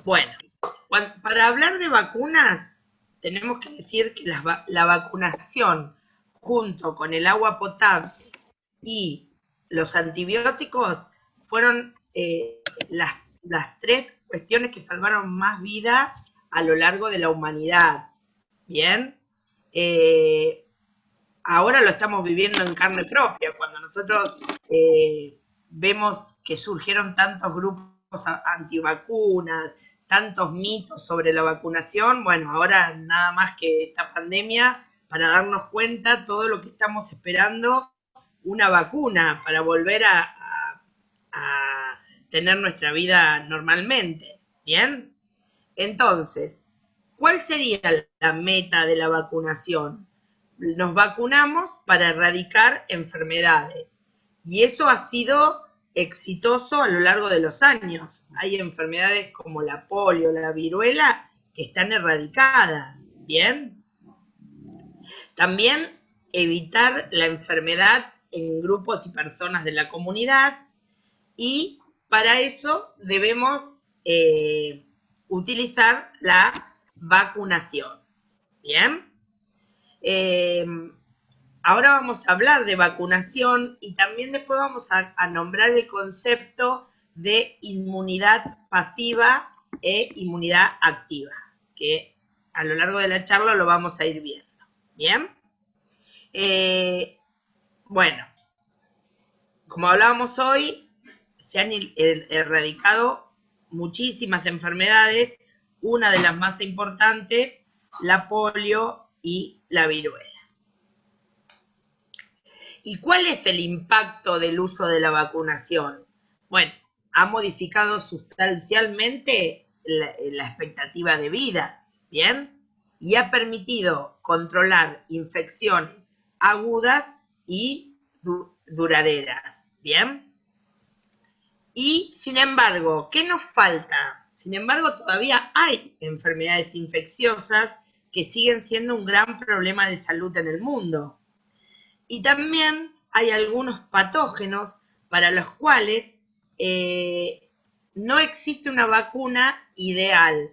Bueno, para hablar de vacunas, tenemos que decir que la vacunación junto con el agua potable y los antibióticos fueron las tres cuestiones que salvaron más vidas a lo largo de la humanidad. Bien, eh, ahora lo estamos viviendo en carne propia, cuando nosotros vemos que surgieron tantos grupos antivacunas, tantos mitos sobre la vacunación, bueno, ahora nada más que esta pandemia para darnos cuenta todo lo que estamos esperando, una vacuna para volver a tener nuestra vida normalmente. ¿Bien? Entonces, ¿cuál sería la meta de la vacunación? Nos vacunamos para erradicar enfermedades y eso ha sido exitoso a lo largo de los años. Hay enfermedades como la polio, la viruela, que están erradicadas. ¿Bien? También evitar la enfermedad en grupos y personas de la comunidad y para eso debemos utilizar la vacunación. ¿Bien? Eh, Ahora vamos a hablar de vacunación y también después vamos a nombrar el concepto de inmunidad pasiva e inmunidad activa, que a lo largo de la charla lo vamos a ir viendo. ¿Bien? Eh, bueno, como hablábamos hoy, se han erradicado muchísimas enfermedades, una de las más importantes, la polio y la viruela. ¿Y cuál es el impacto del uso de la vacunación? Bueno, ha modificado sustancialmente la expectativa de vida, ¿bien? Y ha permitido controlar infecciones agudas y duraderas, ¿bien? Y, sin embargo, ¿qué nos falta? Sin embargo, todavía hay enfermedades infecciosas que siguen siendo un gran problema de salud en el mundo. Y también hay algunos patógenos para los cuales no existe una vacuna ideal.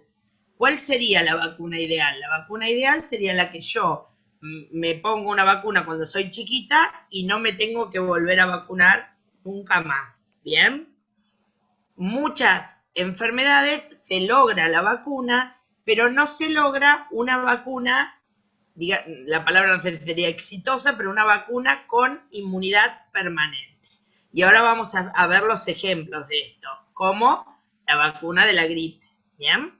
¿Cuál sería la vacuna ideal? La vacuna ideal sería la que yo me pongo una vacuna cuando soy chiquita y no me tengo que volver a vacunar nunca más. ¿Bien? Muchas enfermedades se logra la vacuna, pero no se logra una vacuna, la palabra no sería exitosa, pero una vacuna con inmunidad permanente. Y ahora vamos a ver los ejemplos de esto, como la vacuna de la gripe. ¿Bien?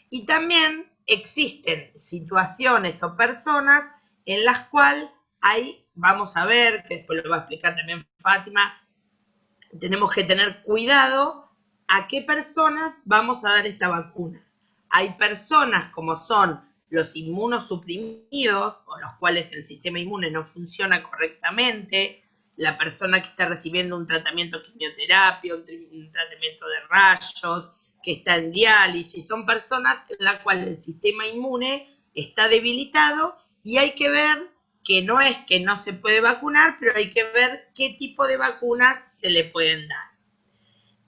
Y también existen situaciones o personas en las cuales vamos a ver, que después lo va a explicar también Fátima, tenemos que tener cuidado a qué personas vamos a dar esta vacuna. Hay personas como son los inmunosuprimidos, o los cuales el sistema inmune no funciona correctamente, la persona que está recibiendo un tratamiento de quimioterapia, un tratamiento de rayos, que está en diálisis, son personas en las cuales el sistema inmune está debilitado y hay que ver que no es que no se puede vacunar, pero hay que ver qué tipo de vacunas se le pueden dar.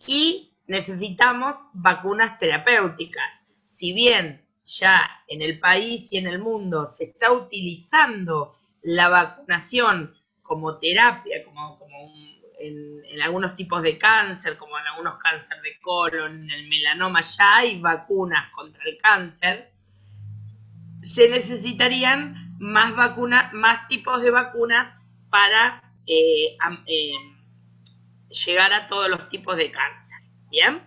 Y necesitamos vacunas terapéuticas. Si bien ya en el país y en el mundo se está utilizando la vacunación como terapia, en algunos tipos de cáncer, como en algunos cáncer de colon, en el melanoma, ya hay vacunas contra el cáncer, se necesitarían más vacunas, más tipos de vacunas para llegar a todos los tipos de cáncer. ¿Bien?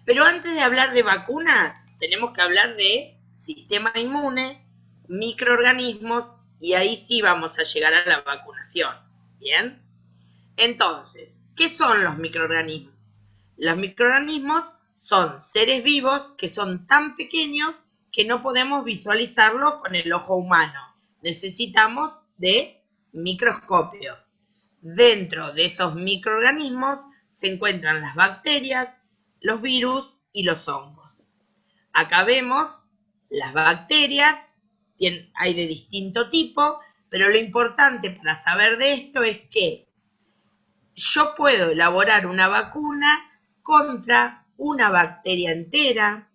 Pero antes de hablar de vacunas, tenemos que hablar de sistema inmune, microorganismos, y ahí sí vamos a llegar a la vacunación. ¿Bien? Entonces, ¿qué son los microorganismos? Los microorganismos son seres vivos que son tan pequeños que no podemos visualizarlos con el ojo humano. Necesitamos de microscopio. Dentro de esos microorganismos se encuentran las bacterias, los virus y los hongos. Acá vemos las bacterias, hay de distinto tipo, pero lo importante para saber de esto es que yo puedo elaborar una vacuna contra una bacteria entera,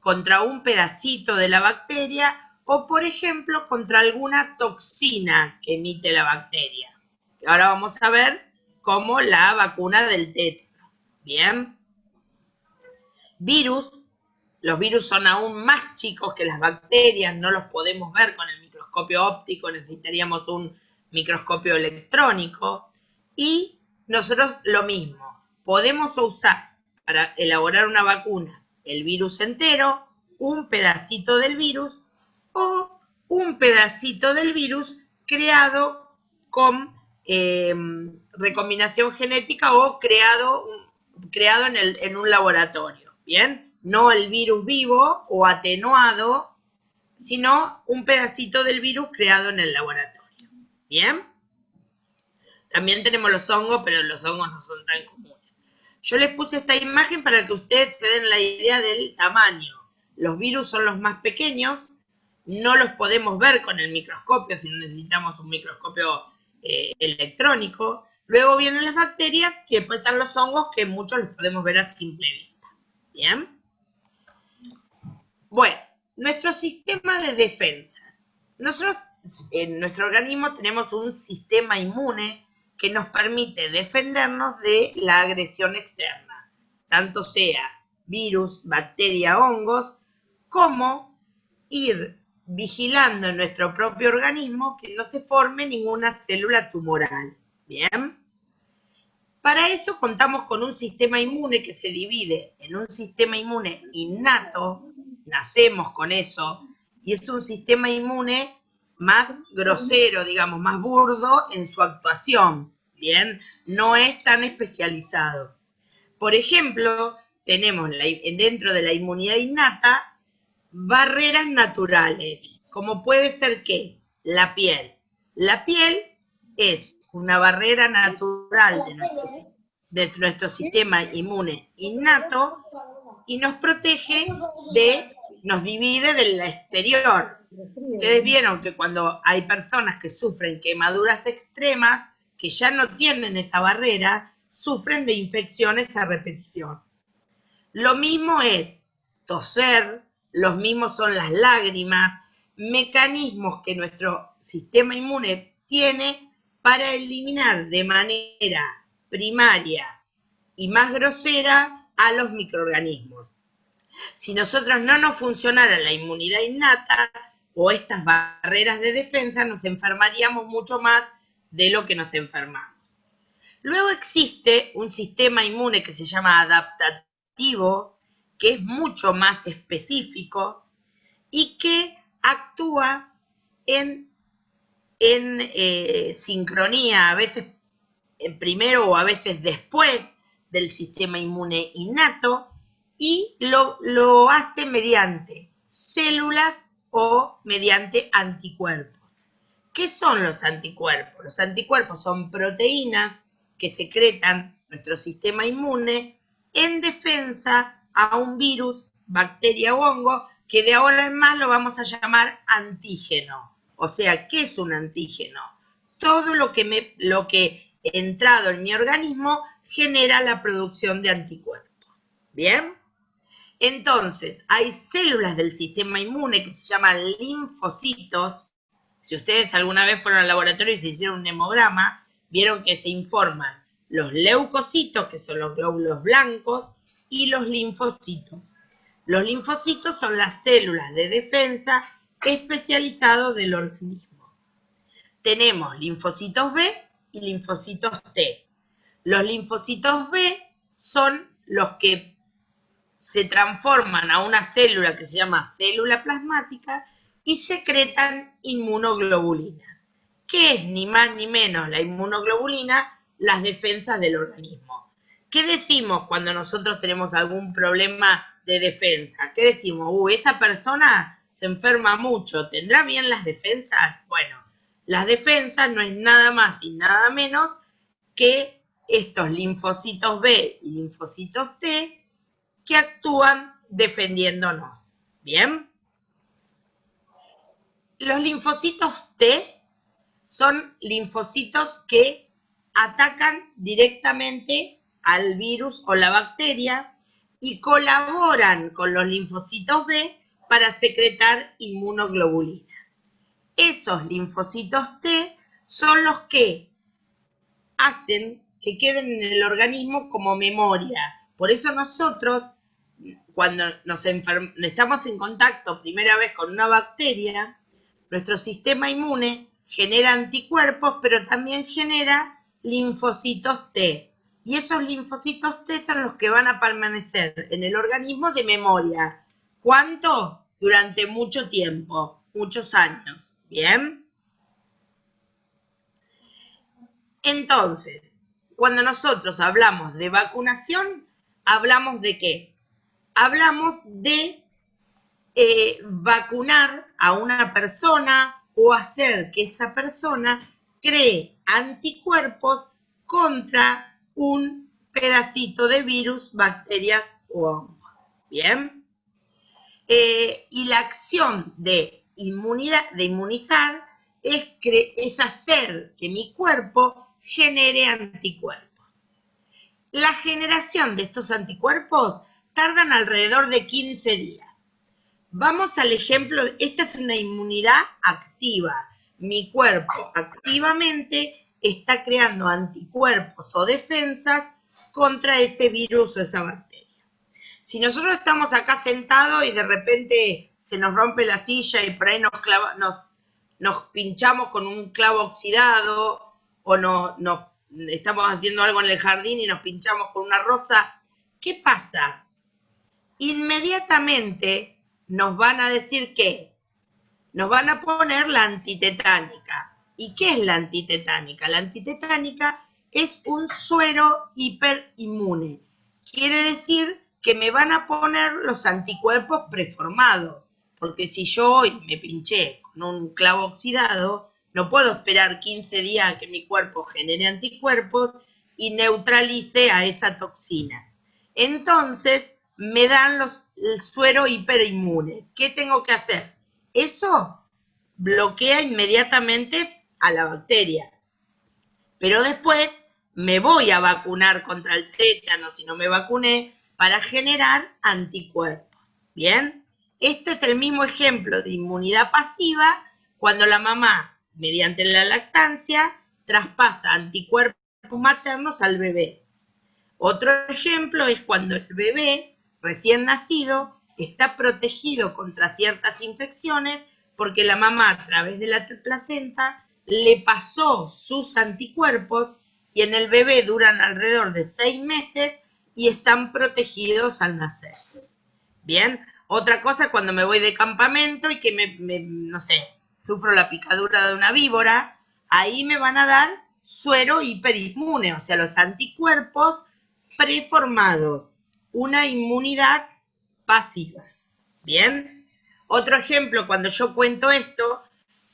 contra un pedacito de la bacteria o, por ejemplo, contra alguna toxina que emite la bacteria. Ahora vamos a ver cómo la vacuna del tétano. Bien. Virus. Los virus son aún más chicos que las bacterias, no los podemos ver con el microscopio óptico, necesitaríamos un microscopio electrónico. Y nosotros lo mismo, podemos usar para elaborar una vacuna el virus entero, un pedacito del virus o un pedacito del virus creado con recombinación genética o creado en un laboratorio, ¿bien? No el virus vivo o atenuado, sino un pedacito del virus creado en el laboratorio, ¿bien? También tenemos los hongos, pero los hongos no son tan comunes. Yo les puse esta imagen para que ustedes se den la idea del tamaño. Los virus son los más pequeños, no los podemos ver con el microscopio, si no necesitamos un microscopio electrónico. Luego vienen las bacterias y después están los hongos, que muchos los podemos ver a simple vista. ¿Bien? Bueno, nuestro sistema de defensa. Nosotros en nuestro organismo tenemos un sistema inmune que nos permite defendernos de la agresión externa, tanto sea virus, bacteria, hongos, como ir vigilando en nuestro propio organismo que no se forme ninguna célula tumoral. ¿Bien? Para eso contamos con un sistema inmune que se divide en un sistema inmune innato, nacemos con eso, y es un sistema inmune más grosero, digamos, más burdo en su actuación, ¿bien? No es tan especializado. Por ejemplo, tenemos dentro de la inmunidad innata barreras naturales, como puede ser ¿qué? La piel. La piel es una barrera natural de nuestro sistema inmune innato y nos protege nos divide del exterior. Ustedes vieron que cuando hay personas que sufren quemaduras extremas, que ya no tienen esa barrera, sufren de infecciones a repetición. Lo mismo es toser, los mismos son las lágrimas, mecanismos que nuestro sistema inmune tiene para eliminar de manera primaria y más grosera a los microorganismos. Si nosotros no nos funcionara la inmunidad innata o estas barreras de defensa, nos enfermaríamos mucho más de lo que nos enfermamos. Luego existe un sistema inmune que se llama adaptativo, que es mucho más específico y que actúa en sincronía, a veces primero o a veces después del sistema inmune innato, y lo hace mediante células o mediante anticuerpos. ¿Qué son los anticuerpos? Los anticuerpos son proteínas que secretan nuestro sistema inmune en defensa a un virus, bacteria o hongo, que de ahora en más lo vamos a llamar antígeno. O sea, ¿qué es un antígeno? Todo lo que entrado en mi organismo genera la producción de anticuerpos. ¿Bien? Entonces, hay células del sistema inmune que se llaman linfocitos. Si ustedes alguna vez fueron al laboratorio y se hicieron un hemograma, vieron que se informan los leucocitos, que son los glóbulos blancos, y los linfocitos. Los linfocitos son las células de defensa especializadas del organismo. Tenemos linfocitos B y linfocitos T. Los linfocitos B son los que se transforman a una célula que se llama célula plasmática y secretan inmunoglobulina. ¿Qué es ni más ni menos la inmunoglobulina? Las defensas del organismo. ¿Qué decimos cuando nosotros tenemos algún problema de defensa? ¿Qué decimos? Esa persona se enferma mucho, ¿tendrá bien las defensas? Bueno, las defensas no es nada más y nada menos que estos linfocitos B y linfocitos T que actúan defendiéndonos. ¿Bien? Los linfocitos T son linfocitos que atacan directamente al virus o la bacteria y colaboran con los linfocitos B para secretar inmunoglobulina. Esos linfocitos T son los que hacen que queden en el organismo como memoria. Por eso nosotros, cuando estamos en contacto primera vez con una bacteria, nuestro sistema inmune genera anticuerpos, pero también genera linfocitos T. Y esos linfocitos T son los que van a permanecer en el organismo de memoria. ¿Cuánto? Durante mucho tiempo, muchos años. ¿Bien? Entonces, cuando nosotros hablamos de vacunación, ¿hablamos de qué? Hablamos de vacunar a una persona o hacer que esa persona cree anticuerpos contra un pedacito de virus, bacteria o hongo. ¿Bien? Y la acción de inmunizar es hacer que mi cuerpo genere anticuerpos. La generación de estos anticuerpos tardan alrededor de 15 días. Vamos al ejemplo, esta es una inmunidad activa. Mi cuerpo activamente está creando anticuerpos o defensas contra ese virus o esa bacteria. Si nosotros estamos acá sentados y de repente se nos rompe la silla y por ahí nos pinchamos con un clavo oxidado o estamos haciendo algo en el jardín y nos pinchamos con una rosa, ¿qué pasa? Inmediatamente nos van a decir que nos van a poner la antitetánica. ¿Y qué es la antitetánica? La antitetánica es un suero hiperinmune. Quiere decir que me van a poner los anticuerpos preformados, porque si yo hoy me pinché con un clavo oxidado, no puedo esperar 15 días a que mi cuerpo genere anticuerpos y neutralice a esa toxina. Entonces, me dan el suero hiperinmune. ¿Qué tengo que hacer? Eso bloquea inmediatamente a la bacteria. Pero después me voy a vacunar contra el tétano si no me vacuné para generar anticuerpos. ¿Bien? Este es el mismo ejemplo de inmunidad pasiva cuando la mamá, mediante la lactancia, traspasa anticuerpos maternos al bebé. Otro ejemplo es cuando el bebé recién nacido está protegido contra ciertas infecciones porque la mamá a través de la placenta le pasó sus anticuerpos y en el bebé duran alrededor de 6 meses y están protegidos al nacer. Bien, otra cosa cuando me voy de campamento y que no sé, sufro la picadura de una víbora, ahí me van a dar suero hiperinmune, o sea, los anticuerpos preformados, una inmunidad pasiva. Bien, otro ejemplo, cuando yo cuento esto,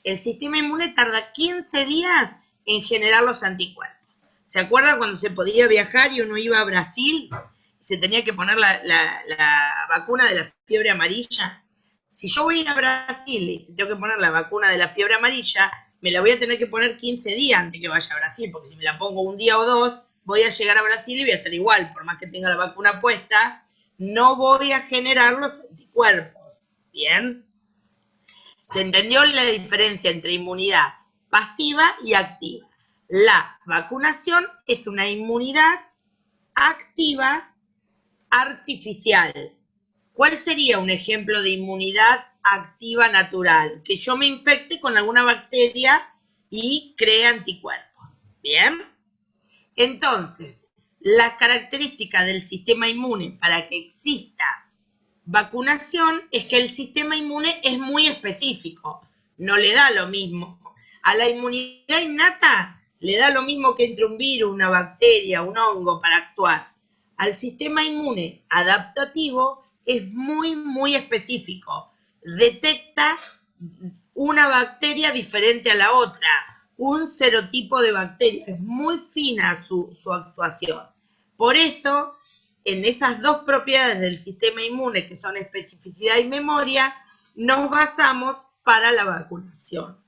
el sistema inmune tarda 15 días en generar los anticuerpos. ¿Se acuerdan cuando se podía viajar y uno iba a Brasil y se tenía que poner la vacuna de la fiebre amarilla? Si yo voy a ir a Brasil y tengo que poner la vacuna de la fiebre amarilla, me la voy a tener que poner 15 días antes que vaya a Brasil, porque si me la pongo un día o dos, voy a llegar a Brasil y voy a estar igual, por más que tenga la vacuna puesta, no voy a generar los anticuerpos. ¿Bien? ¿Se entendió la diferencia entre inmunidad pasiva y activa? La vacunación es una inmunidad activa artificial. ¿Cuál sería un ejemplo de inmunidad activa natural? Que yo me infecte con alguna bacteria y cree anticuerpos. ¿Bien? Entonces, las características del sistema inmune para que exista vacunación es que el sistema inmune es muy específico, no le da lo mismo. A la inmunidad innata le da lo mismo que entre un virus, una bacteria, un hongo para actuar. Al sistema inmune adaptativo es muy, muy específico. Detecta una bacteria diferente a la otra, un serotipo de bacteria. Es muy fina su actuación. Por eso, en esas dos propiedades del sistema inmune, que son especificidad y memoria, nos basamos para la vacunación.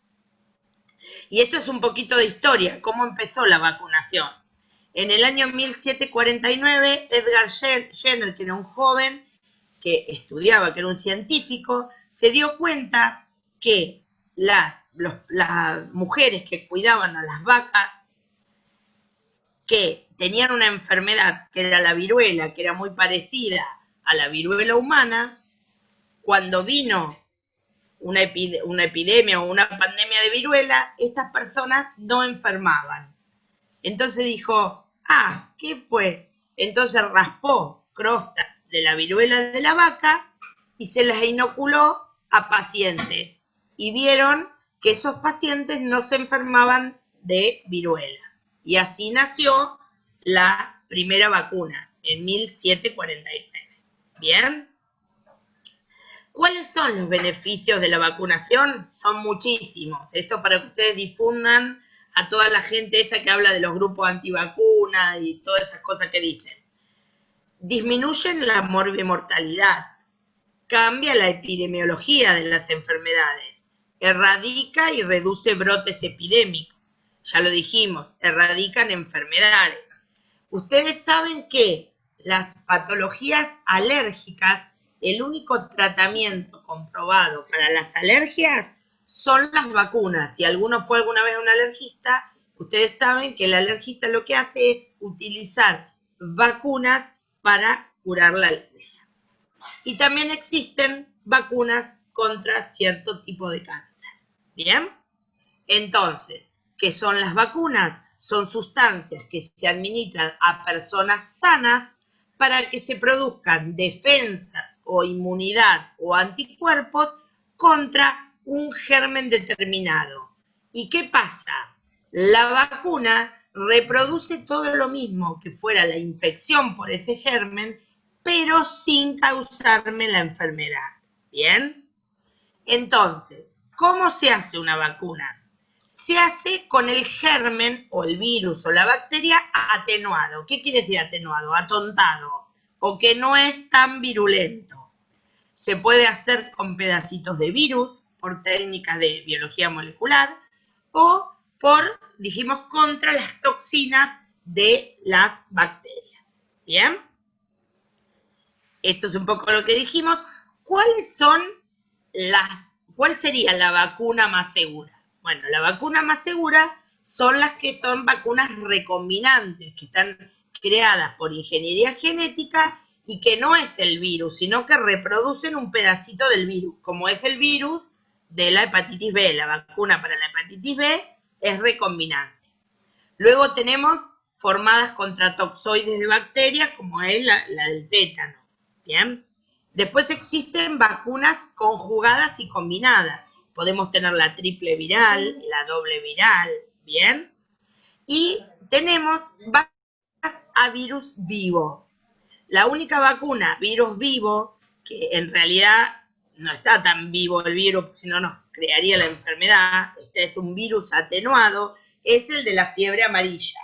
Y esto es un poquito de historia, cómo empezó la vacunación. En el año 1749, Edgar Jenner, que era un joven que estudiaba, que era un científico, se dio cuenta que las mujeres que cuidaban a las vacas, que tenían una enfermedad, que era la viruela, que era muy parecida a la viruela humana, cuando vino una epidemia o una pandemia de viruela, estas personas no enfermaban. Entonces dijo, ¿qué fue? Entonces raspó crostas de la viruela de la vaca y se las inoculó a pacientes. Y vieron que esos pacientes no se enfermaban de viruela. Y así nació la primera vacuna, en 1749. ¿Bien? ¿Cuáles son los beneficios de la vacunación? Son muchísimos. Esto para que ustedes difundan a toda la gente esa que habla de los grupos antivacunas y todas esas cosas que dicen. Disminuyen la mortalidad, cambia la epidemiología de las enfermedades, erradica y reduce brotes epidémicos. Ya lo dijimos, erradican enfermedades. Ustedes saben que las patologías alérgicas, el único tratamiento comprobado para las alergias son las vacunas. Si alguno fue alguna vez un alergista, ustedes saben que el alergista lo que hace es utilizar vacunas para curar la alergia. Y también existen vacunas contra cierto tipo de cáncer. ¿Bien? Entonces, ¿qué son las vacunas? Son sustancias que se administran a personas sanas para que se produzcan defensas o inmunidad o anticuerpos contra un germen determinado. ¿Y qué pasa? La vacuna reproduce todo lo mismo que fuera la infección por ese germen, pero sin causarme la enfermedad. ¿Bien? Entonces, ¿cómo se hace una vacuna? Se hace con el germen o el virus o la bacteria atenuado. ¿Qué quiere decir atenuado? Atontado, o que no es tan virulento. Se puede hacer con pedacitos de virus, por técnicas de biología molecular, o por, dijimos, contra las toxinas de las bacterias. ¿Bien? Esto es un poco lo que dijimos. ¿Cuál sería la vacuna más segura? Bueno, la vacuna más segura son las que son vacunas recombinantes, que están creadas por ingeniería genética y que no es el virus, sino que reproducen un pedacito del virus, como es el virus de la hepatitis B. La vacuna para la hepatitis B es recombinante. Luego tenemos formadas contra toxoides de bacterias, como es la del tétano. ¿Bien? Después existen vacunas conjugadas y combinadas. Podemos tener la triple viral, la doble viral, ¿bien? Y tenemos vacunas a virus vivo. La única vacuna virus vivo, que en realidad no está tan vivo el virus, si no nos crearía la enfermedad, este es un virus atenuado, es el de la fiebre amarilla.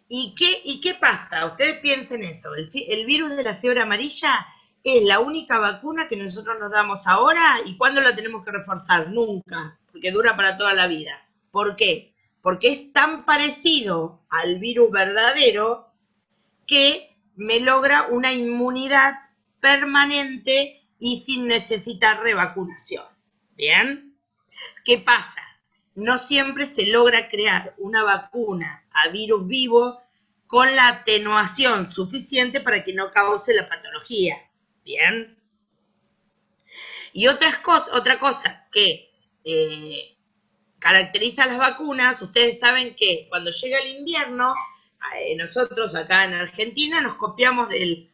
¿Y qué pasa? Ustedes piensen eso, el virus de la fiebre amarilla es la única vacuna que nosotros nos damos ahora. ¿Y cuándo la tenemos que reforzar? Nunca, porque dura para toda la vida. ¿Por qué? Porque es tan parecido al virus verdadero que me logra una inmunidad permanente y sin necesitar revacunación. ¿Bien? ¿Qué pasa? No siempre se logra crear una vacuna a virus vivo con la atenuación suficiente para que no cause la patología. ¿Bien? Y otra cosa que caracteriza a las vacunas, ustedes saben que cuando llega el invierno, nosotros acá en Argentina nos copiamos de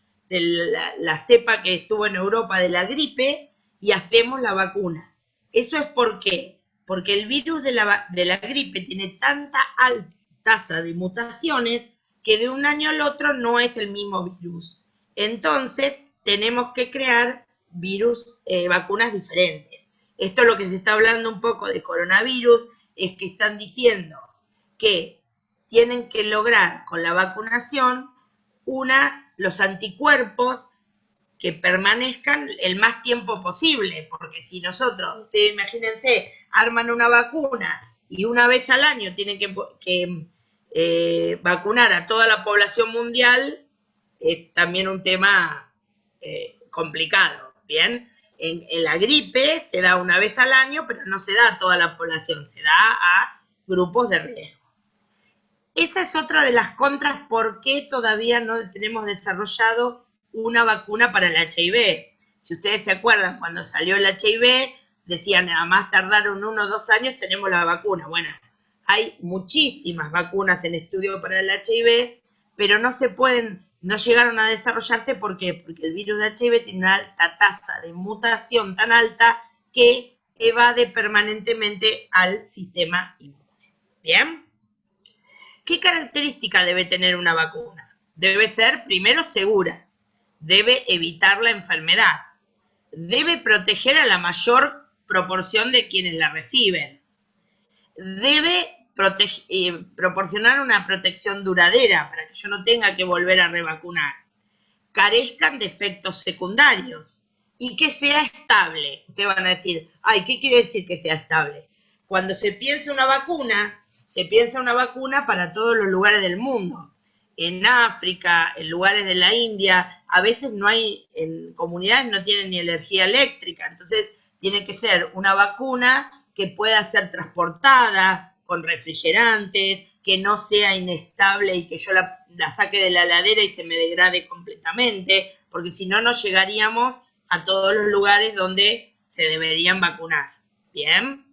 la cepa que estuvo en Europa de la gripe y hacemos la vacuna. ¿Eso es por qué? Porque el virus de la gripe tiene tanta alta tasa de mutaciones que de un año al otro no es el mismo virus. Entonces, tenemos que crear vacunas diferentes. Esto es lo que se está hablando un poco de coronavirus, es que están diciendo que tienen que lograr con la vacunación los anticuerpos que permanezcan el más tiempo posible, porque si nosotros, ustedes imagínense, arman una vacuna y una vez al año tienen que vacunar a toda la población mundial es también un tema complicado, ¿bien? En la gripe se da una vez al año, pero no se da a toda la población, se da a grupos de riesgo. Esa es otra de las contras por qué todavía no tenemos desarrollado una vacuna para el HIV. Si ustedes se acuerdan, cuando salió el HIV, decían, nada más tardaron 1 o 2 años, tenemos la vacuna. Bueno, hay muchísimas vacunas en estudio para el HIV, pero no llegaron a desarrollarse. ¿Por qué? Porque el virus de HIV tiene una alta tasa de mutación tan alta que evade permanentemente al sistema inmune. ¿Bien? ¿Qué característica debe tener una vacuna? Debe ser, primero, segura. Debe evitar la enfermedad. Debe proteger a la mayor proporción de quienes la reciben. Debe proporcionar una protección duradera para que yo no tenga que volver a revacunar. Carezcan de efectos secundarios y que sea estable. Ustedes van a decir, ay, ¿qué quiere decir que sea estable? Cuando se piensa una vacuna, se piensa una vacuna para todos los lugares del mundo. En África, en lugares de la India, a veces no hay, en comunidades no tienen ni energía eléctrica, entonces tiene que ser una vacuna que pueda ser transportada con refrigerantes, que no sea inestable y que yo la saque de la heladera y se me degrade completamente, porque si no, no llegaríamos a todos los lugares donde se deberían vacunar. ¿Bien?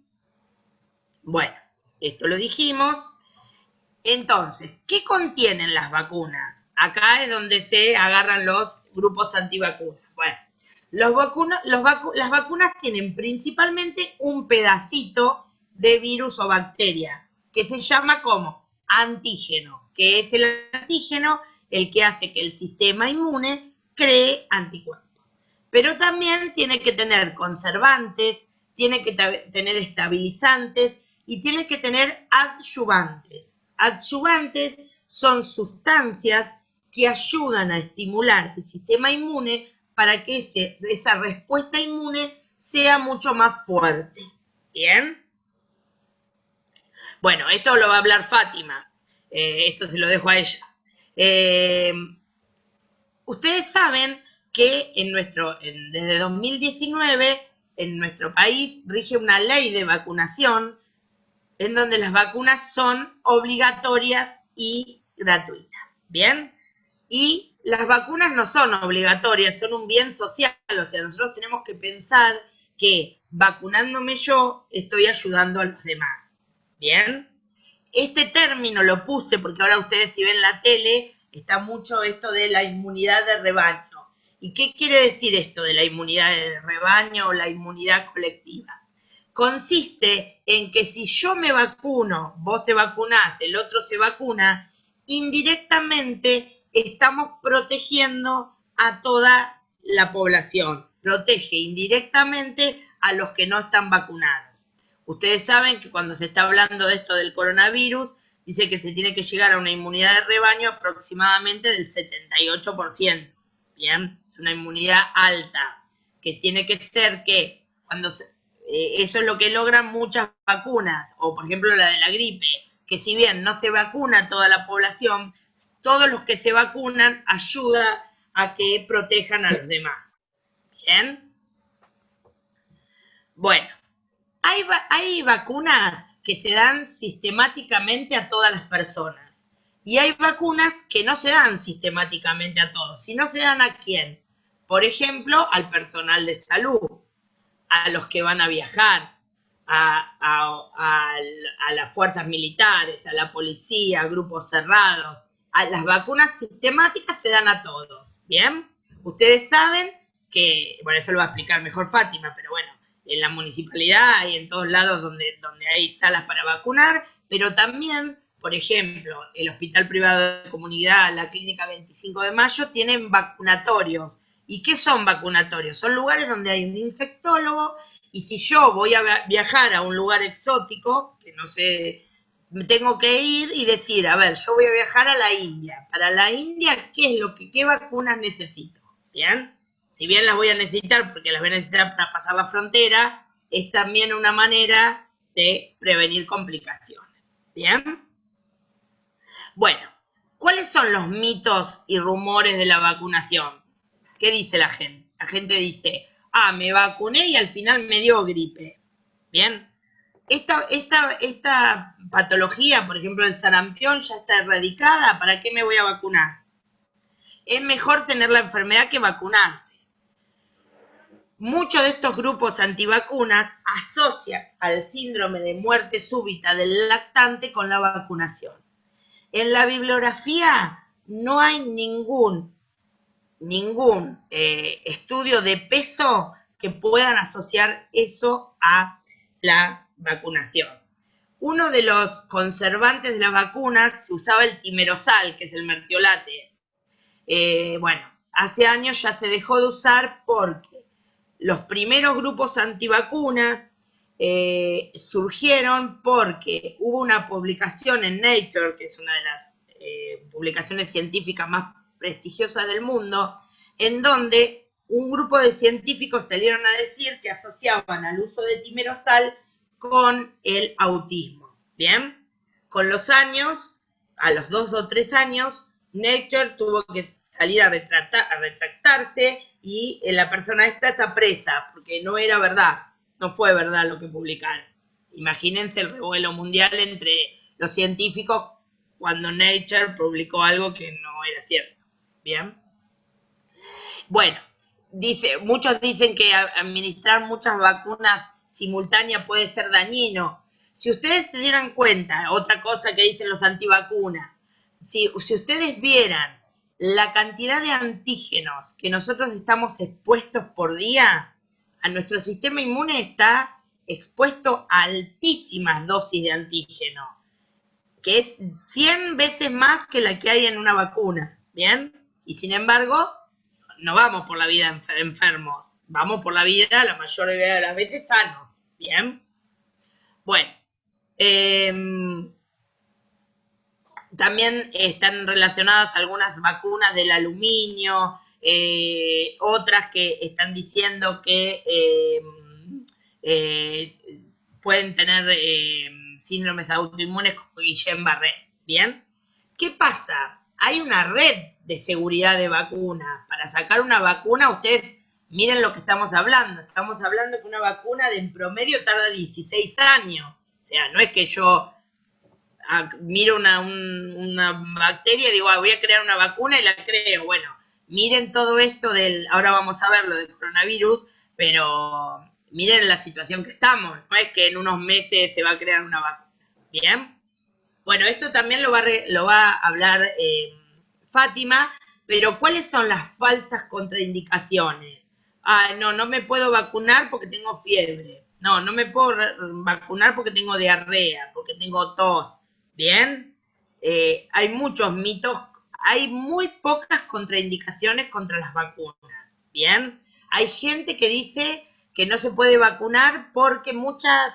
Bueno, esto lo dijimos. Entonces, ¿qué contienen las vacunas? Acá es donde se agarran los grupos antivacunas. Bueno, las vacunas tienen principalmente un pedacito de virus o bacteria, que se llama como antígeno, que es el antígeno el que hace que el sistema inmune cree anticuerpos. Pero también tiene que tener conservantes, tiene que tener estabilizantes y tiene que tener adyuvantes. Adyuvantes son sustancias que ayudan a estimular el sistema inmune para que esa respuesta inmune sea mucho más fuerte. ¿Bien? Bueno, esto lo va a hablar Fátima. Esto se lo dejo a ella. Ustedes saben que desde 2019 en nuestro país rige una ley de vacunación en donde las vacunas son obligatorias y gratuitas. ¿Bien? Y las vacunas no son obligatorias, son un bien social. O sea, nosotros tenemos que pensar que vacunándome yo estoy ayudando a los demás. ¿Bien? Este término lo puse porque ahora ustedes, si ven la tele, está mucho esto de la inmunidad de rebaño. ¿Y qué quiere decir esto de la inmunidad de rebaño o la inmunidad colectiva? Consiste en que si yo me vacuno, vos te vacunás, el otro se vacuna, indirectamente estamos protegiendo a toda la población. Protege indirectamente a los que no están vacunados. Ustedes saben que cuando se está hablando de esto del coronavirus, dice que se tiene que llegar a una inmunidad de rebaño aproximadamente del 78%. Bien, es una inmunidad alta, que tiene que ser que cuando eso es lo que logran muchas vacunas, o por ejemplo la de la gripe, que si bien no se vacuna toda la población, todos los que se vacunan ayuda a que protejan a los demás. ¿Bien? Bueno, hay vacunas que se dan sistemáticamente a todas las personas y hay vacunas que no se dan sistemáticamente a todos, sino se dan a quién. Por ejemplo, al personal de salud, a los que van a viajar, a las fuerzas militares, a la policía, a grupos cerrados. Las vacunas sistemáticas se dan a todos, ¿bien? Ustedes saben que, bueno, eso lo va a explicar mejor Fátima, pero bueno, en la municipalidad y en todos lados donde hay salas para vacunar, pero también, por ejemplo, el Hospital Privado de Comunidad, la Clínica 25 de Mayo, tienen vacunatorios. ¿Y qué son vacunatorios? Son lugares donde hay un infectólogo y si yo voy a viajar a un lugar exótico, que no sé, me tengo que ir y decir, a ver, yo voy a viajar a la India. Para la India, ¿qué vacunas necesito? ¿Bien? Si bien las voy a necesitar porque las voy a necesitar para pasar la frontera, es también una manera de prevenir complicaciones. ¿Bien? Bueno, ¿cuáles son los mitos y rumores de la vacunación? ¿Qué dice la gente? La gente dice, me vacuné y al final me dio gripe. Bien, esta patología, por ejemplo, el sarampión, ya está erradicada. ¿Para qué me voy a vacunar? Es mejor tener la enfermedad que vacunarse. Muchos de estos grupos antivacunas asocian al síndrome de muerte súbita del lactante con la vacunación. En la bibliografía no hay ningún estudio de peso que puedan asociar eso a la vacunación. Uno de los conservantes de las vacunas se usaba el timerosal, que es el mertiolate. Bueno, hace años ya se dejó de usar porque los primeros grupos antivacunas surgieron porque hubo una publicación en Nature, que es una de las publicaciones científicas más prestigiosas del mundo, en donde un grupo de científicos salieron a decir que asociaban al uso de timerosal con el autismo. Bien, con los años, a los 2 o 3 años, Nature tuvo que salir a retractarse y la persona esta está presa, porque no era verdad, no fue verdad lo que publicaron. Imagínense el revuelo mundial entre los científicos cuando Nature publicó algo que no era cierto. Bien. Bueno, muchos dicen que administrar muchas vacunas simultáneas puede ser dañino. Si ustedes se dieran cuenta, otra cosa que dicen los antivacunas, si ustedes vieran la cantidad de antígenos que nosotros estamos expuestos por día, a nuestro sistema inmune está expuesto a altísimas dosis de antígeno, que es 100 veces más que la que hay en una vacuna, ¿bien? Y sin embargo, no vamos por la vida enfermos, vamos por la vida la mayoría de las veces sanos, ¿bien? Bueno, también están relacionadas algunas vacunas del aluminio, otras que están diciendo que pueden tener síndromes autoinmunes como Guillain-Barré. ¿Bien? ¿Qué pasa? Hay una red de seguridad de vacunas. Para sacar una vacuna, ustedes miren lo que estamos hablando. Estamos hablando que una vacuna de en promedio tarda 16 años. O sea, no es que yo miro una bacteria y digo, voy a crear una vacuna y la creo. Bueno, miren todo esto ahora vamos a ver lo del coronavirus, pero miren la situación que estamos. No es que en unos meses se va a crear una vacuna. ¿Bien? Bueno, esto también lo va a hablar Fátima, pero ¿cuáles son las falsas contraindicaciones? No me puedo vacunar porque tengo fiebre. No me puedo vacunar porque tengo diarrea, porque tengo tos. ¿Bien? Hay muchos mitos, hay muy pocas contraindicaciones contra las vacunas. ¿Bien? Hay gente que dice que no se puede vacunar porque muchas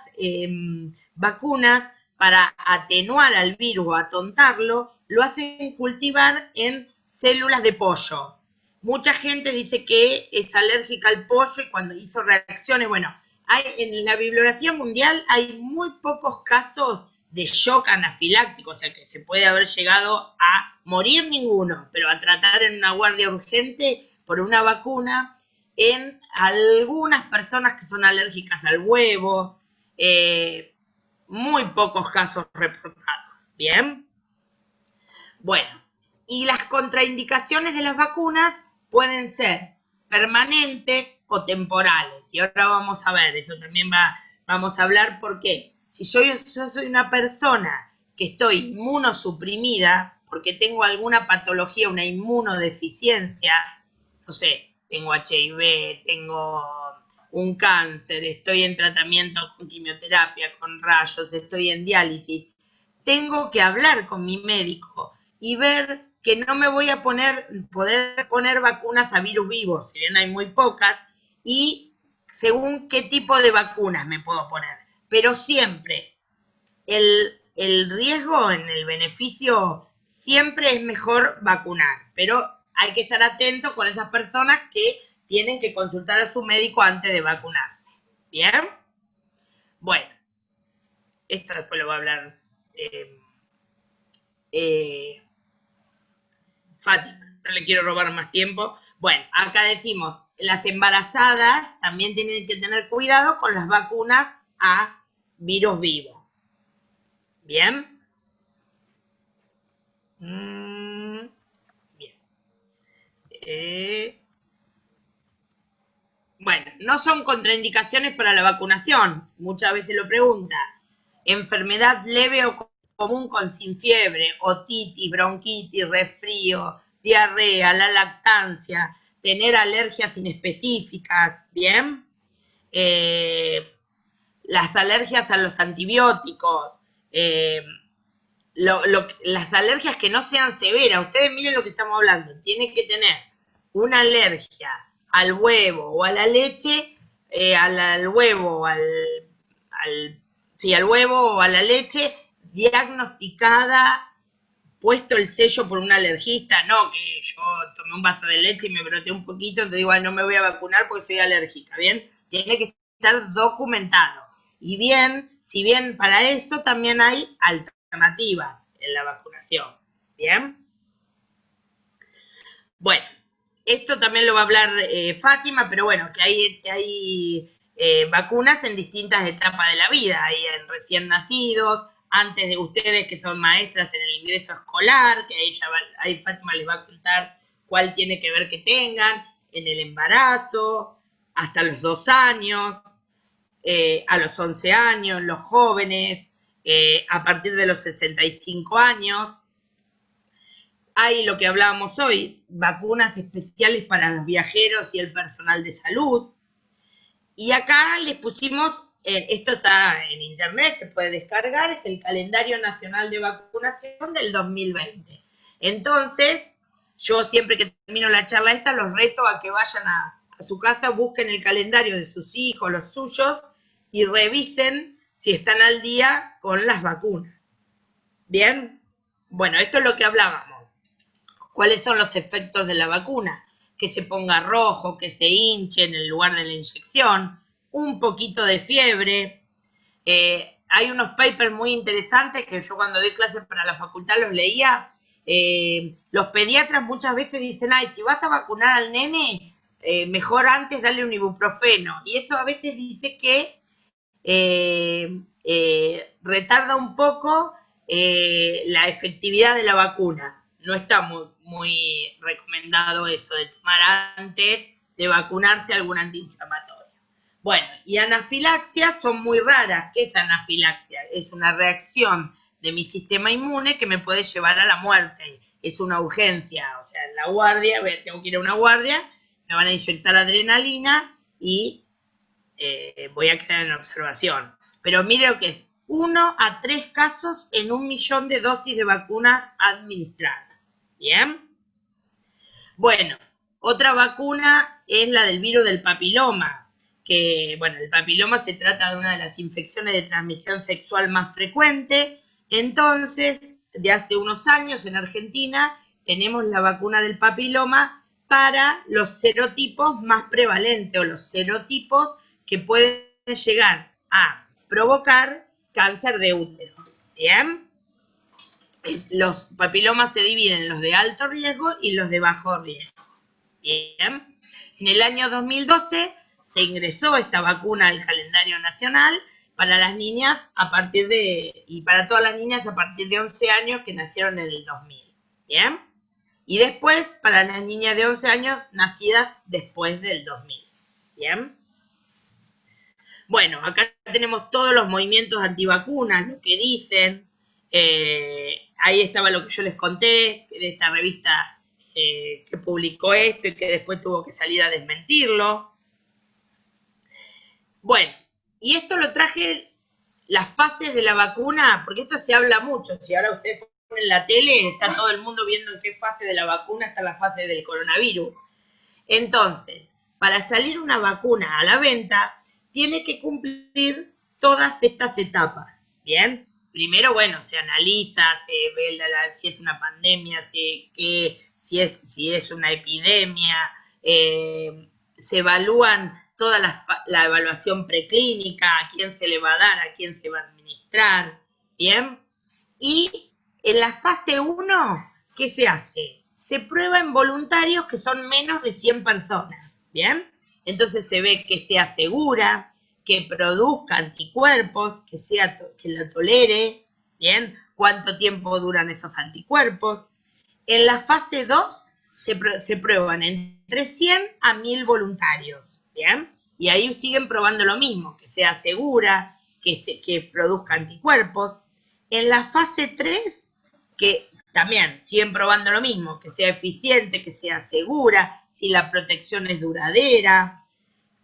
vacunas, para atenuar al virus o atontarlo, lo hacen cultivar en células de pollo. Mucha gente dice que es alérgica al pollo y cuando hizo reacciones, bueno, en la bibliografía mundial hay muy pocos casos de shock anafiláctico, o sea que se puede haber llegado a morir ninguno, pero a tratar en una guardia urgente por una vacuna en algunas personas que son alérgicas al huevo, muy pocos casos reportados. ¿Bien? Bueno, y las contraindicaciones de las vacunas pueden ser permanentes o temporales. Y ahora vamos a ver, eso también vamos a hablar por qué. Si yo soy una persona que estoy inmunosuprimida porque tengo alguna patología, una inmunodeficiencia, no sé, tengo HIV, tengo un cáncer, estoy en tratamiento con quimioterapia, con rayos, estoy en diálisis, tengo que hablar con mi médico y ver que no me voy a poder poner vacunas a virus vivos, si bien hay muy pocas, y según qué tipo de vacunas me puedo poner. Pero siempre el riesgo en el beneficio, siempre es mejor vacunar, pero hay que estar atento con esas personas que tienen que consultar a su médico antes de vacunarse. ¿Bien? Bueno, esto después lo va a hablar Fátima, no le quiero robar más tiempo. Bueno, acá decimos, las embarazadas también tienen que tener cuidado con las vacunas a virus vivo. ¿Bien? Bien. Bueno, no son contraindicaciones para la vacunación. Muchas veces lo pregunta. Enfermedad leve o común sin fiebre, otitis, bronquitis, resfrío, diarrea, la lactancia, tener alergias inespecíficas, ¿bien? Las alergias a los antibióticos, las alergias que no sean severas. Ustedes miren lo que estamos hablando. Tiene que tener una alergia al huevo o a la leche, al huevo, al huevo o a la leche, diagnosticada, puesto el sello por un alergista. No que yo tomé un vaso de leche y me broté un poquito, te digo, no me voy a vacunar porque soy alérgica, ¿bien? Tiene que estar documentado. Y bien, si bien para eso también hay alternativas en la vacunación, ¿bien? Bueno, esto también lo va a hablar Fátima, pero bueno, que hay vacunas en distintas etapas de la vida. Hay en recién nacidos, antes de ustedes que son maestras en el ingreso escolar, que ahí Fátima les va a contar cuál tiene que ver que tengan, en el embarazo, hasta los 2 años, a los 11 años, los jóvenes, a partir de los 65 años. Hay lo que hablábamos hoy, vacunas especiales para los viajeros y el personal de salud. Y acá les pusimos, esto está en internet, se puede descargar, es el calendario nacional de vacunación del 2020. Entonces, yo siempre que termino la charla esta, los reto a que vayan a su casa, busquen el calendario de sus hijos, los suyos, y revisen si están al día con las vacunas. ¿Bien? Bueno, esto es lo que hablábamos. ¿Cuáles son los efectos de la vacuna? Que se ponga rojo, que se hinche en el lugar de la inyección, un poquito de fiebre. Hay unos papers muy interesantes que yo cuando doy clases para la facultad los leía. Los pediatras muchas veces dicen, ay, si vas a vacunar al nene, mejor antes darle un ibuprofeno. Y eso a veces dice que retarda un poco la efectividad de la vacuna. No está muy recomendado eso de tomar antes de vacunarse algún antiinflamatorio. Bueno, y anafilaxias son muy raras. ¿Qué es anafilaxia? Es una reacción de mi sistema inmune que me puede llevar a la muerte. Es una urgencia, o sea, en la guardia, tengo que ir a una guardia, me van a inyectar adrenalina y voy a quedar en observación. Pero mire lo que es, 1 a 3 casos en 1 millón de dosis de vacunas administradas. ¿Bien? Bueno, otra vacuna es la del virus del papiloma, que, bueno, el papiloma se trata de una de las infecciones de transmisión sexual más frecuente. Entonces, de hace unos años en Argentina, tenemos la vacuna del papiloma para los serotipos más prevalentes o los serotipos que pueden llegar a provocar cáncer de útero. ¿Bien? Los papilomas se dividen en los de alto riesgo y los de bajo riesgo. Bien. En el año 2012 se ingresó esta vacuna al calendario nacional para las niñas y para todas las niñas a partir de 11 años que nacieron en el 2000. Bien. Y después para las niñas de 11 años nacidas después del 2000. Bien. Bueno, acá tenemos todos los movimientos antivacunas, lo que dicen. Ahí estaba lo que yo les conté, de esta revista que publicó esto y que después tuvo que salir a desmentirlo. Bueno, y esto lo traje, las fases de la vacuna, porque esto se habla mucho. Si ahora ustedes ponen la tele, está todo el mundo viendo en qué fase de la vacuna está la fase del coronavirus. Entonces, para salir una vacuna a la venta, tiene que cumplir todas estas etapas, ¿bien? Primero, bueno, se analiza, se ve si es una pandemia, si es una epidemia, se evalúan toda la evaluación preclínica, a quién se le va a dar, a quién se va a administrar, ¿bien? Y En la fase 1, ¿qué se hace? Se prueba en voluntarios que son menos de 100 personas, ¿bien? Entonces se ve que sea segura, que produzca anticuerpos, que la tolere, ¿bien? ¿Cuánto tiempo duran esos anticuerpos? En la fase 2 se prueban entre 100 a 1000 voluntarios, ¿bien? Y ahí siguen probando lo mismo, que sea segura, que produzca anticuerpos. En la fase 3, que también siguen probando lo mismo, que sea eficiente, que sea segura, si la protección es duradera.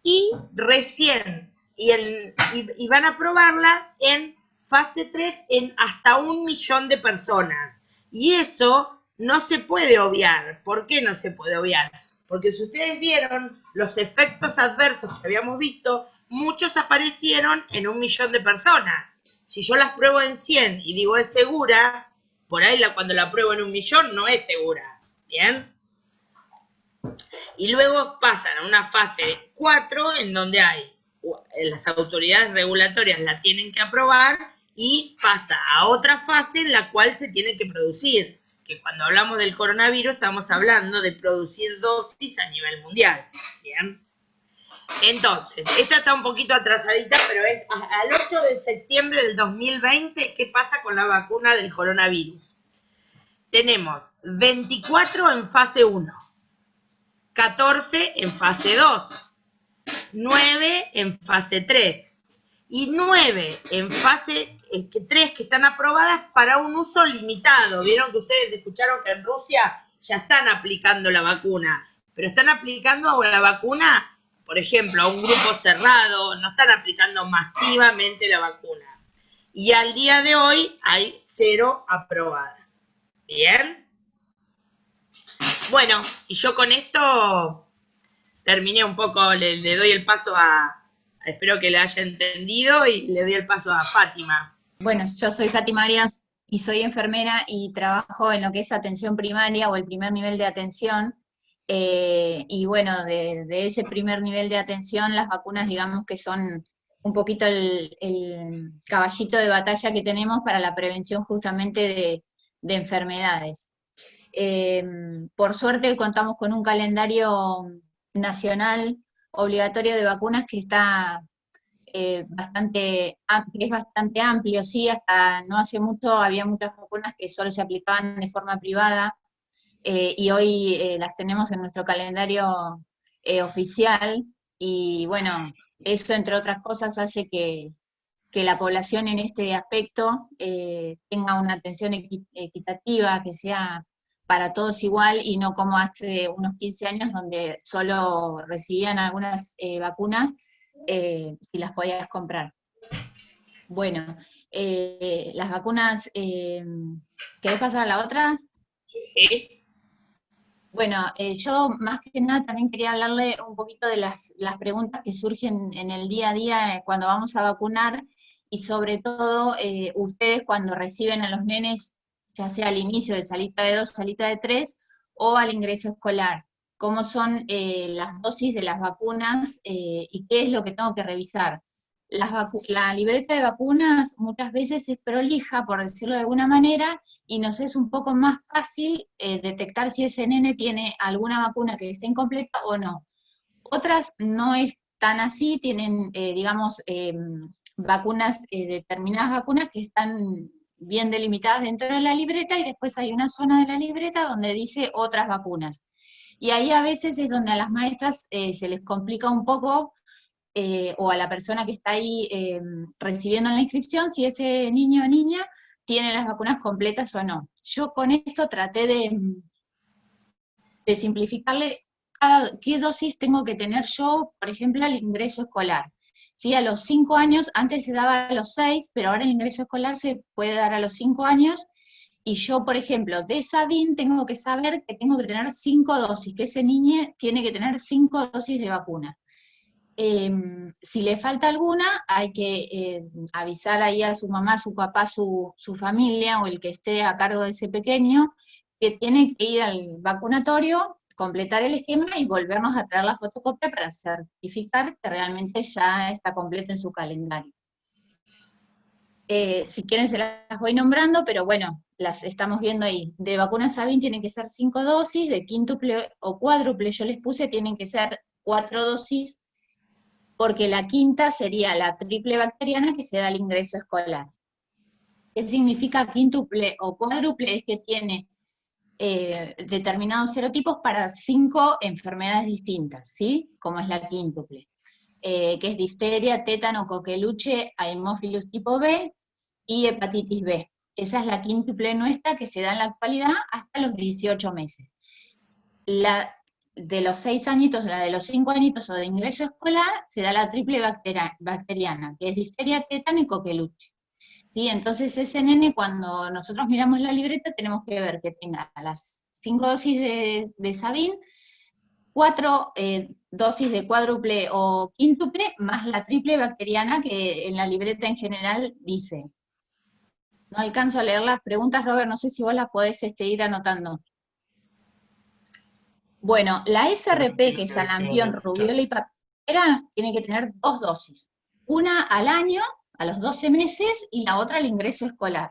Y recién, y van a probarla en fase 3 en hasta 1.000.000 de personas. Y eso no se puede obviar. ¿Por qué no se puede obviar? Porque si ustedes vieron los efectos adversos que habíamos visto, muchos aparecieron en 1.000.000 de personas. Si yo las pruebo en 100 y digo es segura, por ahí cuando la pruebo en 1.000.000 no es segura. ¿Bien? Y luego pasan a una fase 4 en donde las autoridades regulatorias la tienen que aprobar y pasa a otra fase en la cual se tiene que producir, que cuando hablamos del coronavirus estamos hablando de producir dosis a nivel mundial. ¿Bien? Entonces, esta está un poquito atrasadita, pero es al 8 de septiembre del 2020, ¿qué pasa con la vacuna del coronavirus? Tenemos 24 en fase 1. 14 en fase 2, 9 en fase 3 y 9 en fase 3 que están aprobadas para un uso limitado. Vieron que ustedes escucharon que en Rusia ya están aplicando la vacuna, pero están aplicando la vacuna, por ejemplo, a un grupo cerrado, no están aplicando masivamente la vacuna. Y al día de hoy hay 0 aprobadas. ¿Bien? Bueno, y yo con esto terminé un poco, le doy el paso espero que le haya entendido y le doy el paso a Fátima. Bueno, yo soy Fátima Arias y soy enfermera y trabajo en lo que es atención primaria o el primer nivel de atención. Y bueno, de ese primer nivel de atención, las vacunas digamos que son un poquito el caballito de batalla que tenemos para la prevención justamente de enfermedades. Por suerte contamos con un calendario nacional obligatorio de vacunas que está es bastante amplio, sí, hasta no hace mucho había muchas vacunas que solo se aplicaban de forma privada, y hoy las tenemos en nuestro calendario oficial, y bueno, eso entre otras cosas hace que la población en este aspecto tenga una atención equitativa, que sea para todos igual y no como hace unos 15 años donde solo recibían algunas vacunas si las podías comprar. Bueno, las vacunas, ¿querés pasar a la otra? Sí. Bueno, yo más que nada también quería hablarle un poquito de las preguntas que surgen en el día a día cuando vamos a vacunar y sobre todo ustedes cuando reciben a los nenes, ya sea al inicio de salita de 2, salita de 3 o al ingreso escolar. ¿Cómo son las dosis de las vacunas y qué es lo que tengo que revisar? La libreta de vacunas muchas veces es prolija, por decirlo de alguna manera, y nos es un poco más fácil detectar si ese nene tiene alguna vacuna que esté incompleta o no. Otras no es tan así, tienen, digamos, vacunas, determinadas vacunas que están bien delimitadas dentro de la libreta y después hay una zona de la libreta donde dice otras vacunas. Y ahí a veces es donde a las maestras se les complica un poco o a la persona que está ahí recibiendo la inscripción, si ese niño o niña tiene las vacunas completas o no. Yo con esto traté de simplificarle qué dosis tengo que tener yo, por ejemplo, al ingreso escolar. ¿Sí? A los 5 años, antes se daba a los 6, pero ahora el ingreso escolar se puede dar a los 5 años, y yo, por ejemplo, de Sabin tengo que saber que tengo que tener 5 dosis, que ese niño tiene que tener 5 dosis de vacuna. Si le falta alguna, hay que avisar ahí a su mamá, su papá, su familia o el que esté a cargo de ese pequeño, que tiene que ir al vacunatorio, completar el esquema y volvernos a traer la fotocopia para certificar que realmente ya está completo en su calendario. Si quieren se las voy nombrando, pero bueno, las estamos viendo ahí. De vacuna Sabin tienen que ser 5 dosis, de quíntuple o cuádruple yo les puse tienen que ser 4 dosis, porque la quinta sería la triple bacteriana que se da al ingreso escolar. ¿Qué significa quíntuple o cuádruple? Es que tiene determinados serotipos para 5 enfermedades distintas, ¿sí? Como es la quíntuple, que es difteria, tétano, coqueluche, haemophilus tipo B y hepatitis B. Esa es la quíntuple nuestra que se da en la actualidad hasta los 18 meses. La de los 6 añitos, la de los 5 añitos o de ingreso escolar, se da la triple bacteriana, que es difteria, tétano y coqueluche. ¿Sí? Entonces ese nene, cuando nosotros miramos la libreta, tenemos que ver que tenga las 5 dosis de Sabin, 4 dosis de cuádruple o quíntuple, más la triple bacteriana que en la libreta en general dice. No alcanzo a leer las preguntas, Robert, no sé si vos las podés ir anotando. Bueno, la SRP, que es sarampión, rubiola y papera, tiene que tener 2 dosis. Una al año, a los 12 meses, y la otra al ingreso escolar.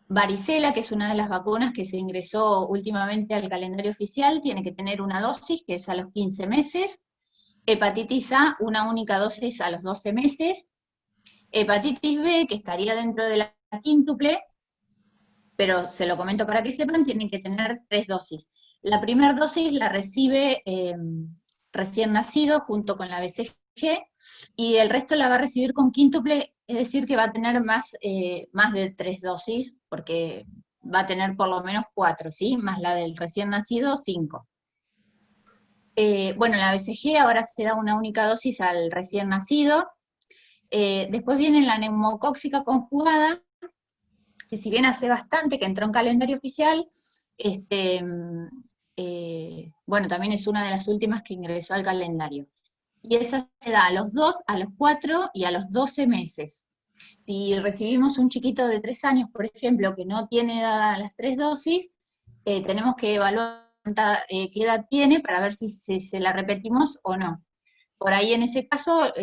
Varicela, que es una de las vacunas que se ingresó últimamente al calendario oficial, tiene que tener una dosis, que es a los 15 meses. Hepatitis A, una única dosis a los 12 meses. Hepatitis B, que estaría dentro de la quíntuple, pero se lo comento para que sepan, tienen que tener 3 dosis. La primera dosis la recibe recién nacido junto con la BCG, y el resto la va a recibir con quíntuple, es decir, que va a tener más de 3 dosis, porque va a tener por lo menos 4, ¿sí? Más la del recién nacido, 5. Bueno, la BCG ahora se da una única dosis al recién nacido. Después viene la neumocóxica conjugada, que si bien hace bastante que entró en calendario oficial, bueno, también es una de las últimas que ingresó al calendario. Y esa se da a los 2, a los 4 y a los 12 meses. Si recibimos un chiquito de 3 años, por ejemplo, que no tiene dadas las 3 dosis, tenemos que evaluar qué edad tiene para ver si se la repetimos o no. Por ahí en ese caso,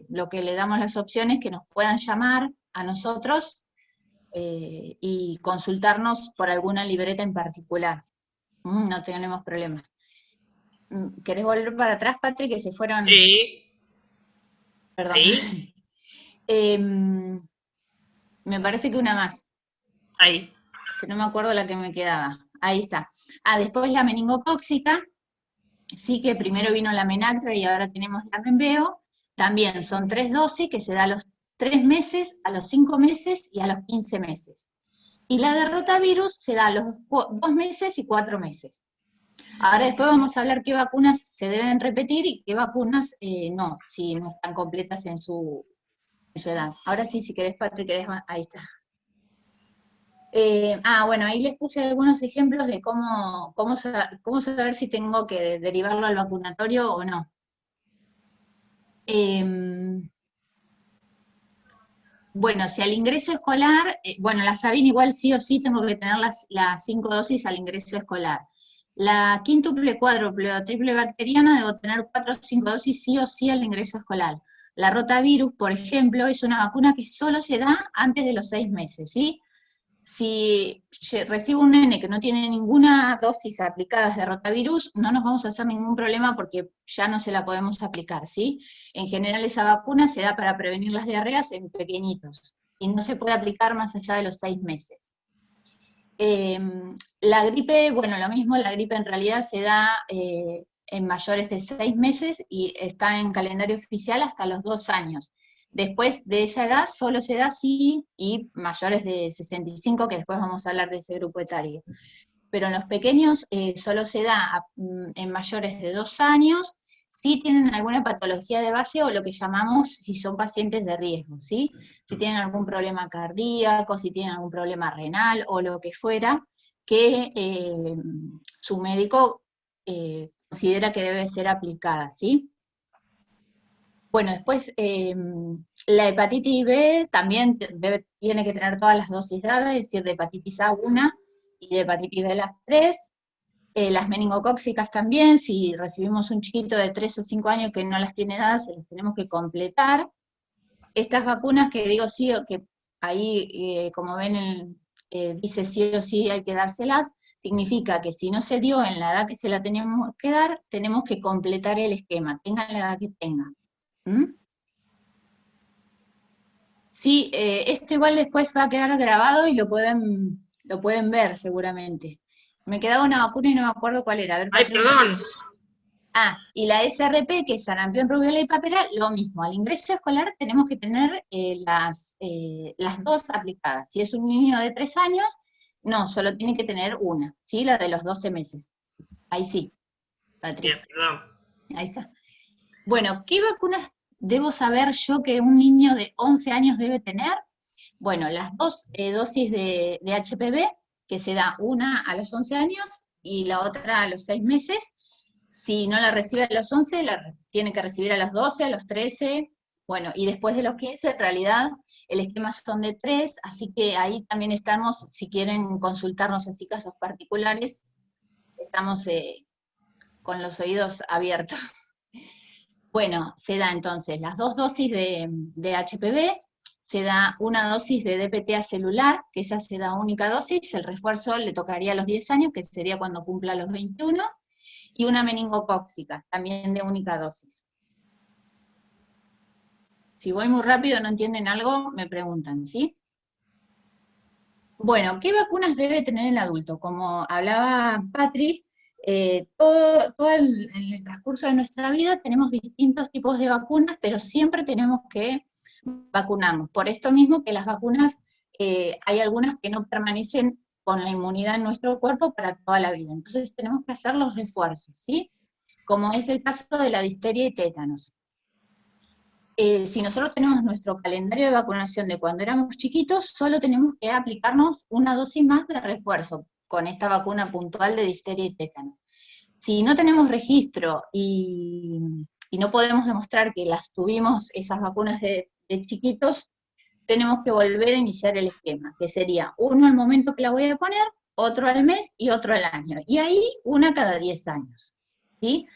lo que le damos las opciones es que nos puedan llamar a nosotros y consultarnos por alguna libreta en particular. No tenemos problema. ¿Querés volver para atrás, Patrick, que se fueron? Sí. Perdón. Ahí. Me parece que una más, Ahí. que no me acuerdo la que me quedaba. Ahí está. Después la meningocóxica, sí, que primero vino la Menactra y ahora tenemos la Menveo. También son 3 dosis que se da a los 3 meses, a los 5 meses y a los 15 meses. Y la de rotavirus se da a los 2 meses y 4 meses. Ahora después vamos a hablar qué vacunas se deben repetir y qué vacunas no, si no están completas en su edad. Ahora sí, si querés, Patrick, ahí está. Bueno, ahí les puse algunos ejemplos de cómo saber si tengo que derivarlo al vacunatorio o no. Bueno, si al ingreso escolar, bueno, la Sabin igual sí o sí tengo que tener las 5 dosis al ingreso escolar. La quíntuple, cuádruple o triple bacteriana debo tener 4 o 5 dosis sí o sí al ingreso escolar. La rotavirus, por ejemplo, es una vacuna que solo se da antes de los 6 meses, ¿sí? Si recibo un nene que no tiene ninguna dosis aplicada de rotavirus, no nos vamos a hacer ningún problema porque ya no se la podemos aplicar, ¿sí? En general esa vacuna se da para prevenir las diarreas en pequeñitos y no se puede aplicar más allá de los 6 meses. La gripe, bueno, lo mismo, la gripe en realidad se da en mayores de 6 meses y está en calendario oficial hasta los 2 años. Después de esa edad solo se da sí y mayores de 65, que después vamos a hablar de ese grupo etario. Pero en los pequeños solo se da en mayores de 2 años, si tienen alguna patología de base o lo que llamamos si son pacientes de riesgo, ¿sí? Si tienen algún problema cardíaco, si tienen algún problema renal o lo que fuera, que su médico considera que debe ser aplicada, ¿sí? Bueno, después la hepatitis B también tiene que tener todas las dosis dadas, es decir, de hepatitis A una y de hepatitis B las 3. Las meningocóxicas también, si recibimos un chiquito de 3 o 5 años que no las tiene dadas, se las tenemos que completar. Estas vacunas que digo sí, o que ahí, como ven dice sí o sí hay que dárselas, significa que si no se dio en la edad que se la teníamos que dar, tenemos que completar el esquema, tengan la edad que tengan. ¿Mm? Sí, esto igual después va a quedar grabado y lo pueden ver seguramente. Me quedaba una vacuna y no me acuerdo cuál era. A ver, Ay, Patrick. perdón. Ah, y la SRP, que es sarampión, rubiola y papera, lo mismo. Al ingreso escolar tenemos que tener las dos aplicadas. Si es un niño de 3 años, no, solo tiene que tener una, ¿sí? La de los 12 meses. Ahí sí, Bien, Patrick. perdón. Ahí está. Bueno, ¿qué vacunas debo saber yo que un niño de 11 años debe tener? Bueno, las dos dosis de HPV, que se da una a los 11 años y la otra a los 6 meses. Si no la recibe a los 11, la tiene que recibir a los 12, a los 13, bueno, y después de los 15, en realidad, el esquema son de 3, así que ahí también estamos, si quieren consultarnos así casos particulares, estamos con los oídos abiertos. Bueno, se da entonces las dos dosis de HPV, se da una dosis de DPT celular, que esa se da única dosis, el refuerzo le tocaría a los 10 años, que sería cuando cumpla los 21, y una meningocóxica, también de única dosis. Si voy muy rápido, no entienden algo, me preguntan, ¿sí? Bueno, ¿qué vacunas debe tener el adulto? Como hablaba Patri, todo en el transcurso de nuestra vida tenemos distintos tipos de vacunas, pero siempre tenemos que vacunarnos. Por esto mismo que las vacunas, hay algunas que no permanecen con la inmunidad en nuestro cuerpo para toda la vida. Entonces tenemos que hacer los refuerzos, ¿sí? Como es el caso de la difteria y tétanos. Si nosotros tenemos nuestro calendario de vacunación de cuando éramos chiquitos, solo tenemos que aplicarnos una dosis más de refuerzo con esta vacuna puntual de difteria y tétano. Si no tenemos registro y no podemos demostrar que las tuvimos, esas vacunas de chiquitos, tenemos que volver a iniciar el esquema, que sería uno al momento que la voy a poner, otro al mes y otro al año. Y ahí una cada 10 años. ¿Sí?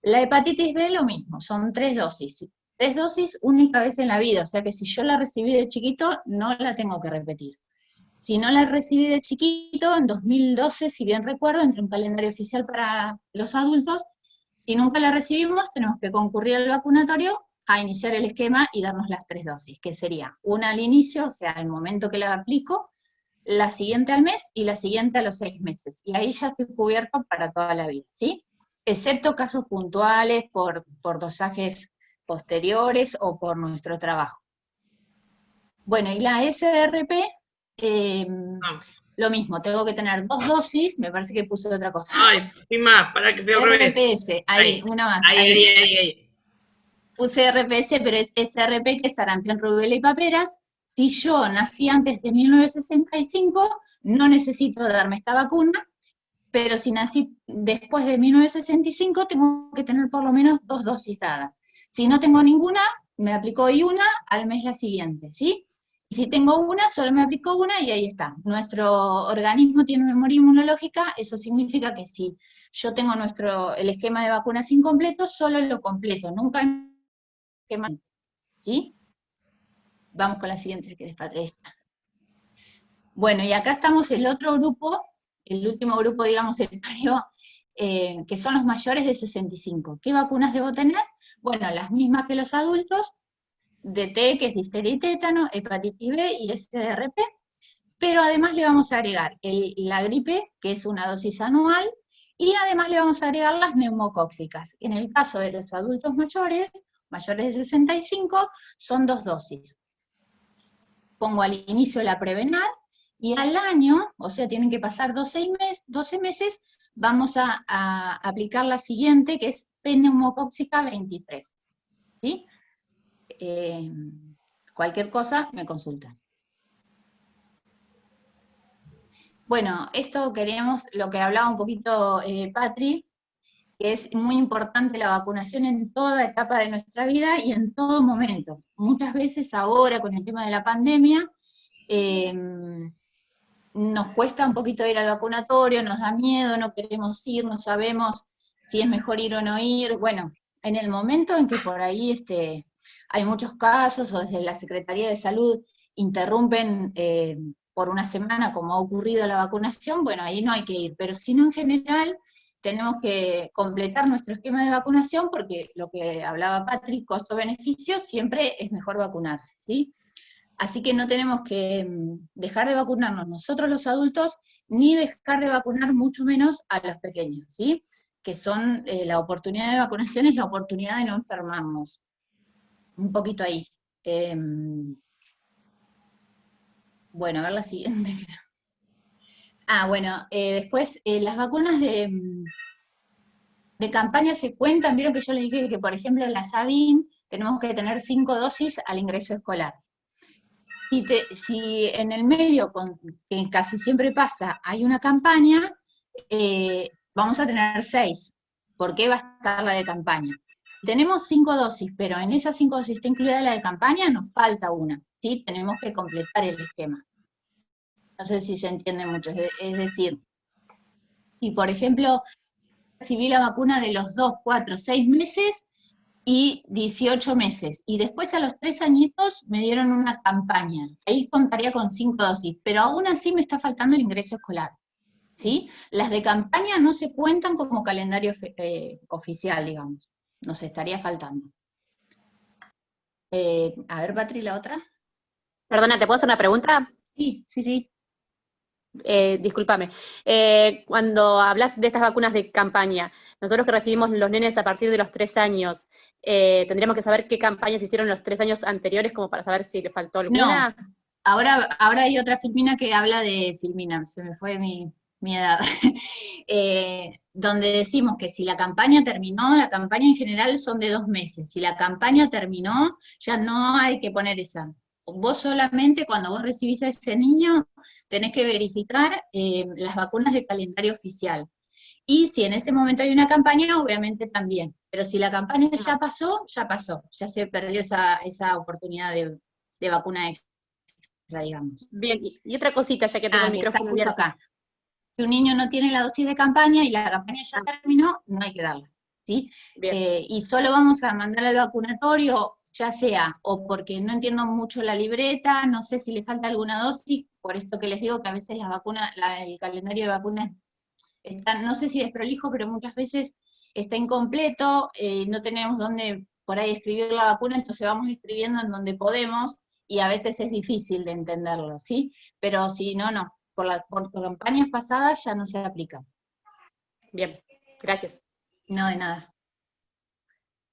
La hepatitis B lo mismo, son 3 dosis. 3 dosis única vez en la vida, o sea que si yo la recibí de chiquito, no la tengo que repetir. Si no la recibí de chiquito, en 2012, si bien recuerdo, entre un calendario oficial para los adultos, si nunca la recibimos, tenemos que concurrir al vacunatorio a iniciar el esquema y darnos las 3 dosis, que sería una al inicio, o sea, al momento que la aplico, la siguiente al mes y la siguiente a los 6 meses. Y ahí ya estoy cubierto para toda la vida, ¿sí? Excepto casos puntuales por dosajes posteriores o por nuestro trabajo. Bueno, y la SRP, No. lo mismo, tengo que tener 2 dosis, me parece que puse otra cosa. Ay, fui más, para que fui al revés. RPS, ahí, una más, Ahí. Puse RPS, pero es SRP, que es sarampión, rubiola y paperas. Si yo nací antes de 1965, no necesito darme esta vacuna, pero si nací después de 1965, tengo que tener por lo menos 2 dosis dadas. Si no tengo ninguna, me aplico hoy una, al mes la siguiente, ¿sí? Y si tengo una, solo me aplico una y ahí está. Nuestro organismo tiene memoria inmunológica, eso significa que si yo tengo el esquema de vacunas incompleto, solo lo completo, nunca el esquema, ¿sí? Vamos con la siguiente, si querés, Patricia. Bueno, y acá estamos el otro grupo, el último grupo, digamos, etario, que son los mayores de 65. ¿Qué vacunas debo tener? Bueno, las mismas que los adultos, DT, que es difteria y tétano, hepatitis B y SRP, pero además le vamos a agregar la gripe, que es una dosis anual, y además le vamos a agregar las neumocóxicas. En el caso de los adultos mayores de 65, son 2 dosis. Pongo al inicio la Prevenar, y al año, o sea, tienen que pasar 12 meses, vamos a aplicar la siguiente, que es pneumocóxica 23. ¿Sí? Cualquier cosa, me consultan. Bueno, esto queríamos, lo que hablaba un poquito Patri, que es muy importante la vacunación en toda etapa de nuestra vida y en todo momento. Muchas veces ahora, con el tema de la pandemia, nos cuesta un poquito ir al vacunatorio, nos da miedo, no queremos ir, no sabemos si es mejor ir o no ir. Bueno, en el momento en que por ahí hay muchos casos, o desde la Secretaría de Salud interrumpen por una semana, como ha ocurrido la vacunación, bueno, ahí no hay que ir, pero si no, en general, tenemos que completar nuestro esquema de vacunación, porque lo que hablaba Patrick, costo-beneficio, siempre es mejor vacunarse, ¿sí? Así que no tenemos que dejar de vacunarnos nosotros los adultos, ni dejar de vacunar mucho menos a los pequeños, ¿sí? Que son, la oportunidad de vacunación es la oportunidad de no enfermarnos. Un poquito ahí. Bueno, a ver la siguiente. Bueno, después las vacunas de campaña se cuentan, vieron que yo les dije que, por ejemplo, en la Sabin tenemos que tener 5 dosis al ingreso escolar. Si en el medio, que casi siempre pasa, hay una campaña, vamos a tener 6, porque va a estar la de campaña. Tenemos 5 dosis, pero en esas 5 dosis está incluida la de campaña, nos falta una, ¿sí? Tenemos que completar el esquema. No sé si se entiende mucho, es decir, si por ejemplo recibí la vacuna de los 2, 4, 6 meses y 18 meses, y después a los 3 añitos me dieron una campaña, ahí contaría con 5 dosis, pero aún así me está faltando el ingreso escolar, ¿sí? Las de campaña no se cuentan como calendario oficial, digamos, nos estaría faltando. A ver, Patri, la otra. Perdona, ¿te puedo hacer una pregunta? Sí, sí, sí. Discúlpame. Cuando hablas de estas vacunas de campaña, nosotros que recibimos los nenes a partir de los 3 años, ¿tendríamos que saber qué campañas hicieron los 3 años anteriores como para saber si le faltó alguna? No, ahora hay otra Filmina que habla de Filmina, se me fue mi edad, donde decimos que si la campaña terminó, la campaña en general son de 2 meses, si la campaña terminó, ya no hay que poner esa. Vos solamente cuando vos recibís a ese niño, tenés que verificar las vacunas de calendario oficial. Y si en ese momento hay una campaña, obviamente también. Pero si la campaña ya pasó, ya se perdió esa oportunidad de vacuna extra, digamos. Bien, y otra cosita, ya que tengo el Que está micrófono justo abierto. acá. Si un niño no tiene la dosis de campaña y la campaña ya terminó, no hay que darla, ¿sí? Bien. Y solo vamos a mandar al vacunatorio, ya sea o porque no entiendo mucho la libreta, no sé si le falta alguna dosis, por esto que les digo que a veces las vacunas, el calendario de vacunas está, no sé si es prolijo, pero muchas veces está incompleto, no tenemos dónde por ahí escribir la vacuna, entonces vamos escribiendo en donde podemos, y a veces es difícil de entenderlo, ¿sí? Pero si no, no, por campañas pasadas ya no se aplica. Bien, gracias. No, de nada.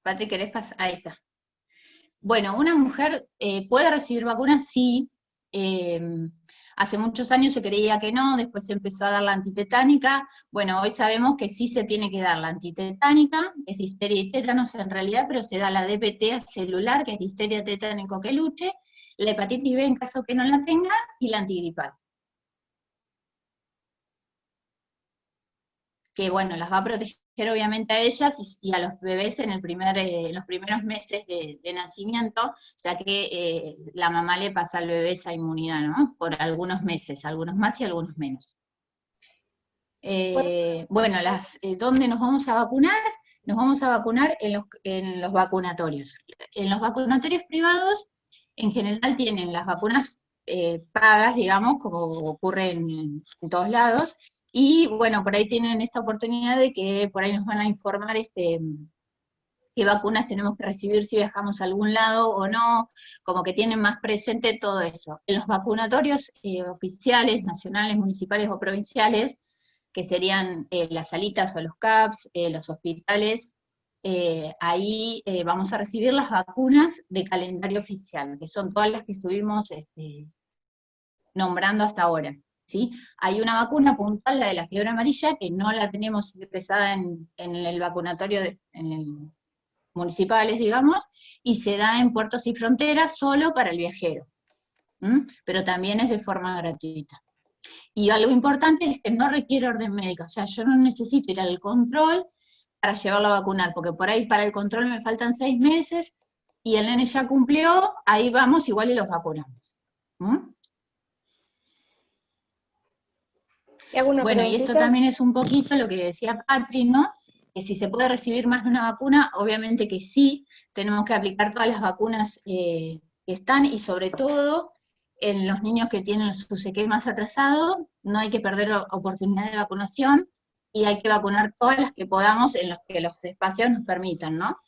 Pate, ¿querés pasar? Ahí está. Bueno, una mujer puede recibir vacunas, sí. Hace muchos años se creía que no, después se empezó a dar la antitetánica. Bueno, hoy sabemos que sí se tiene que dar la antitetánica, es difteria y tétanos en realidad, pero se da la DPT celular, que es difteria, tétano, coqueluche, la hepatitis B en caso que no la tenga, y la antigripal. Que bueno, las va a proteger obviamente a ellas y a los bebés en los primeros meses de nacimiento, ya que la mamá le pasa al bebé esa inmunidad, ¿no? Por algunos meses, algunos más y algunos menos. Bueno, ¿dónde nos vamos a vacunar? Nos vamos a vacunar en los vacunatorios. En los vacunatorios privados, en general tienen las vacunas pagas, digamos, como ocurre en todos lados, y bueno, por ahí tienen esta oportunidad de que por ahí nos van a informar qué vacunas tenemos que recibir si viajamos a algún lado o no, como que tienen más presente todo eso. En los vacunatorios oficiales, nacionales, municipales o provinciales, que serían las salitas o los CAPS, los hospitales, ahí vamos a recibir las vacunas de calendario oficial, que son todas las que estuvimos nombrando hasta ahora. ¿Sí? Hay una vacuna puntual, la de la fiebre amarilla, que no la tenemos ingresada en el vacunatorio, municipales, digamos, y se da en puertos y fronteras solo para el viajero, pero también es de forma gratuita. Y algo importante es que no requiere orden médica, o sea, yo no necesito ir al control para llevarlo a vacunar, porque por ahí para el control me faltan 6 meses, y el nene ya cumplió, ahí vamos igual y los vacunamos. Bueno, y esto también es un poquito lo que decía Patri, ¿no? Que si se puede recibir más de una vacuna, obviamente que sí, tenemos que aplicar todas las vacunas que están, y sobre todo, en los niños que tienen sus esquemas atrasados, no hay que perder oportunidad de vacunación, y hay que vacunar todas las que podamos en los que los espacios nos permitan, ¿no?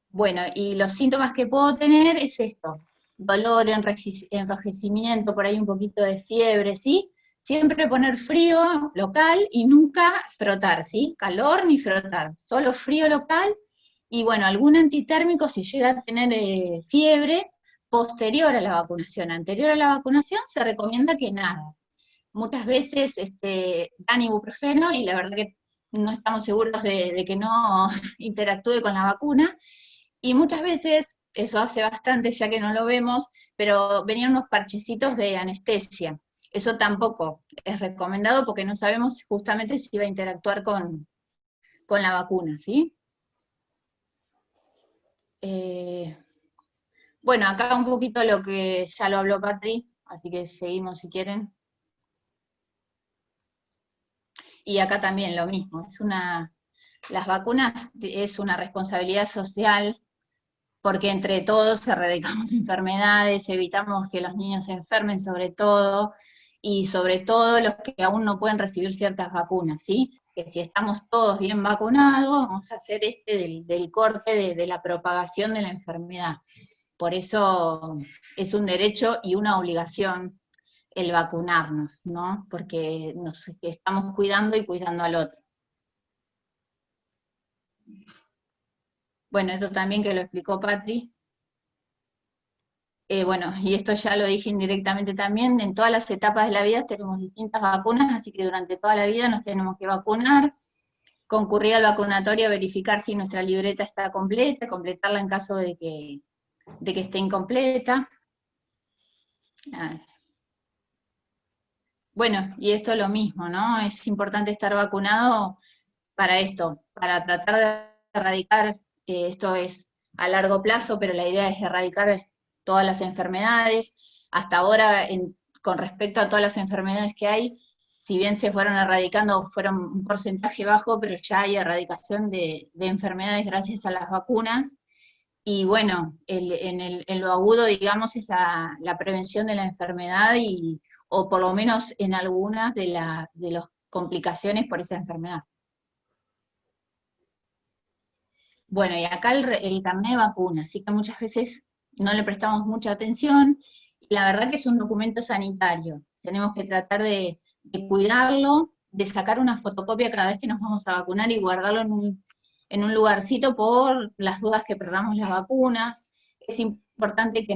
Bueno, y los síntomas que puedo tener es esto: dolor, enrojecimiento, por ahí un poquito de fiebre, ¿sí? Siempre poner frío local y nunca frotar, ¿sí? Calor ni frotar, solo frío local, y bueno, algún antitérmico si llega a tener fiebre posterior a la vacunación. Anterior a la vacunación se recomienda que nada. Muchas veces dan ibuprofeno y la verdad que no estamos seguros de que no interactúe con la vacuna, y muchas veces, eso hace bastante ya que no lo vemos, pero venían unos parchecitos de anestesia. Eso tampoco es recomendado porque no sabemos justamente si va a interactuar con la vacuna, ¿sí? Bueno, acá un poquito lo que ya lo habló Patri, así que seguimos si quieren. Y acá también lo mismo, las vacunas es una responsabilidad social, porque entre todos erradicamos enfermedades, evitamos que los niños se enfermen sobre todo, y sobre todo los que aún no pueden recibir ciertas vacunas, ¿sí? Que si estamos todos bien vacunados, vamos a hacer del corte de la propagación de la enfermedad. Por eso es un derecho y una obligación el vacunarnos, ¿no? Porque nos estamos cuidando y cuidando al otro. Bueno, esto también que lo explicó Patri. Bueno, y esto ya lo dije indirectamente también, en todas las etapas de la vida tenemos distintas vacunas, así que durante toda la vida nos tenemos que vacunar, concurrir al vacunatorio a verificar si nuestra libreta está completa, completarla en caso de que esté incompleta. Bueno, y esto es lo mismo, ¿no? Es importante estar vacunado para esto, para tratar de erradicar, esto es a largo plazo, pero la idea es erradicar todas las enfermedades. Hasta ahora, con respecto a todas las enfermedades que hay, si bien se fueron erradicando, fueron un porcentaje bajo, pero ya hay erradicación de enfermedades gracias a las vacunas. Y bueno, en lo agudo, digamos, es la prevención de la enfermedad, o por lo menos en algunas de las complicaciones por esa enfermedad. Bueno, y acá el carnet de vacuna, así que muchas veces no le prestamos mucha atención, y la verdad que es un documento sanitario. Tenemos que tratar de cuidarlo, de sacar una fotocopia cada vez que nos vamos a vacunar y guardarlo en un lugarcito por las dudas que perdamos las vacunas. Es importante que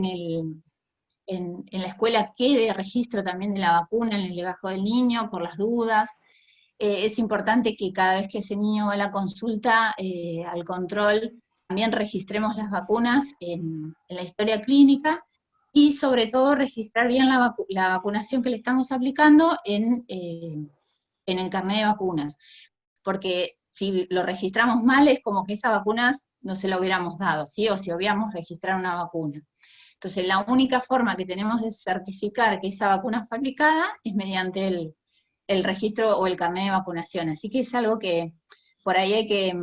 en la escuela quede registro también de la vacuna en el legajo del niño, por las dudas. Es importante que cada vez que ese niño va a la consulta, al control, también registremos las vacunas en la historia clínica, y sobre todo registrar bien la vacunación que le estamos aplicando en el carnet de vacunas, porque si lo registramos mal es como que esas vacunas no se la hubiéramos dado, ¿sí? O si obviamos registrar una vacuna. Entonces la única forma que tenemos de certificar que esa vacuna fue aplicada es mediante el registro o el carnet de vacunación. Así que es algo que por ahí hay que,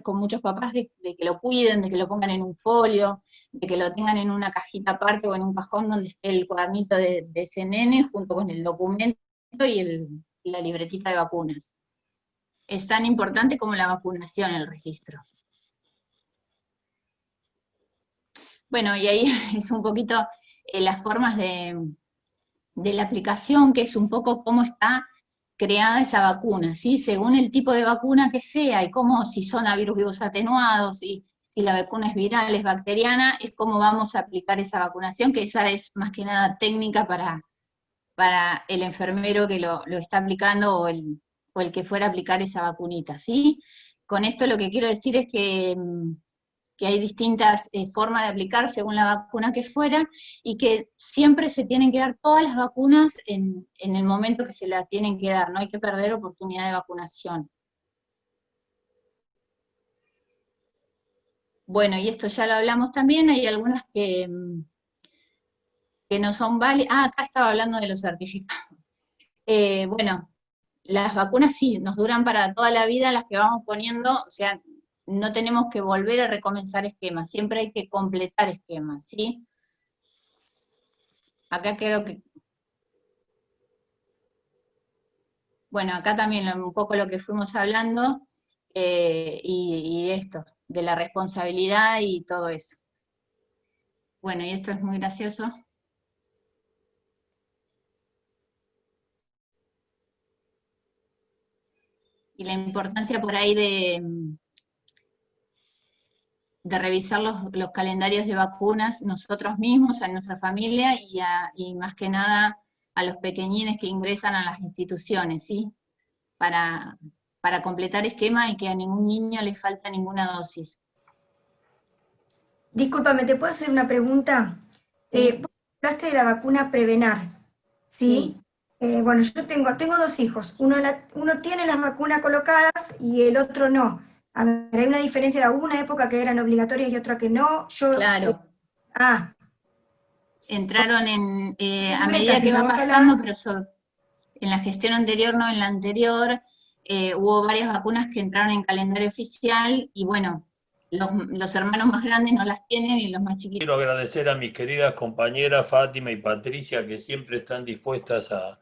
con muchos papás, de que lo cuiden, de que lo pongan en un folio, de que lo tengan en una cajita aparte o en un cajón donde esté el cuadernito de ese nene junto con el documento y la libretita de vacunas. Es tan importante como la vacunación el registro. Bueno, y ahí es un poquito las formas de la aplicación, que es un poco cómo está creada esa vacuna, ¿sí? Según el tipo de vacuna que sea, y cómo, si son a virus vivos atenuados, y si la vacuna es viral, es bacteriana, es cómo vamos a aplicar esa vacunación, que esa es más que nada técnica para el enfermero que lo está aplicando, o el que fuera a aplicar esa vacunita, ¿sí? Con esto lo que quiero decir es que hay distintas formas de aplicar según la vacuna que fuera, y que siempre se tienen que dar todas las vacunas en el momento que se las tienen que dar, no hay que perder oportunidad de vacunación. Bueno, y esto ya lo hablamos también, hay algunas que no son válidas. Acá estaba hablando de los certificados. Bueno, las vacunas sí, nos duran para toda la vida, las que vamos poniendo, o sea, no tenemos que volver a recomenzar esquemas, siempre hay que completar esquemas, ¿sí? Acá creo que... Bueno, acá también un poco lo que fuimos hablando, y esto, de la responsabilidad y todo eso. Bueno, y esto es muy gracioso. Y la importancia por ahí de revisar los calendarios de vacunas nosotros mismos, a nuestra familia, y más que nada a los pequeñines que ingresan a las instituciones, ¿sí? Para completar esquema y que a ningún niño le falta ninguna dosis. Discúlpame, ¿te puedo hacer una pregunta? Sí. Vos hablaste de la vacuna Prevenar, ¿sí? Bueno, yo tengo dos hijos. Uno tiene las vacunas colocadas y el otro no. A ver, hay una diferencia, hubo una época que eran obligatorias y otra que no. Claro. Entraron a medida que va pasando, pero en la gestión anterior, no en la anterior, hubo varias vacunas que entraron en calendario oficial, y bueno, los hermanos más grandes no las tienen y los más chiquitos. Quiero agradecer a mis queridas compañeras Fátima y Patricia, que siempre están dispuestas a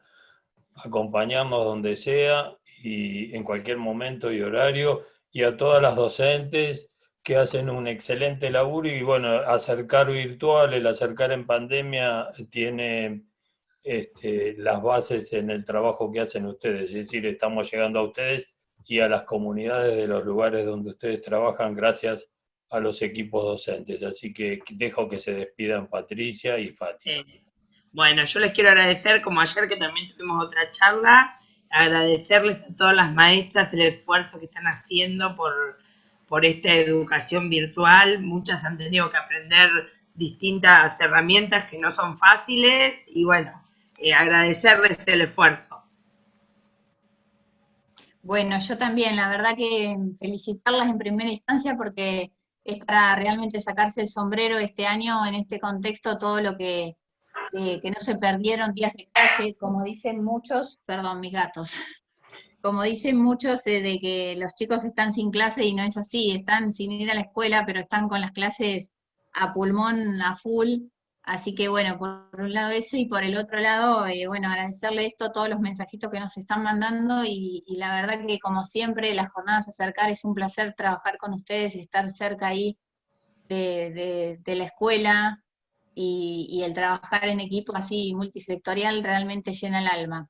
acompañarnos donde sea y en cualquier momento y horario, y a todas las docentes que hacen un excelente laburo. Y bueno, acercar virtual, el acercar en pandemia tiene las bases en el trabajo que hacen ustedes, es decir, estamos llegando a ustedes y a las comunidades de los lugares donde ustedes trabajan gracias a los equipos docentes. Así que dejo que se despidan Patricia y Fátima. Bueno, yo les quiero agradecer, como ayer que también tuvimos otra charla, agradecerles a todas las maestras el esfuerzo que están haciendo por esta educación virtual. Muchas han tenido que aprender distintas herramientas que no son fáciles, y bueno, agradecerles el esfuerzo. Bueno, yo también, la verdad que felicitarlas en primera instancia, porque es para realmente sacarse el sombrero este año, en este contexto, todo lo que no se perdieron días de clase, como dicen muchos, perdón, mis gatos, como dicen muchos, de que los chicos están sin clase, y no es así, están sin ir a la escuela, pero están con las clases a pulmón, a full. Así que bueno, por un lado eso, y por el otro lado, bueno, agradecerle esto, todos los mensajitos que nos están mandando, y la verdad que como siempre, las jornadas Acercar, es un placer trabajar con ustedes y estar cerca ahí de la escuela, y el trabajar en equipo así multisectorial realmente llena el alma.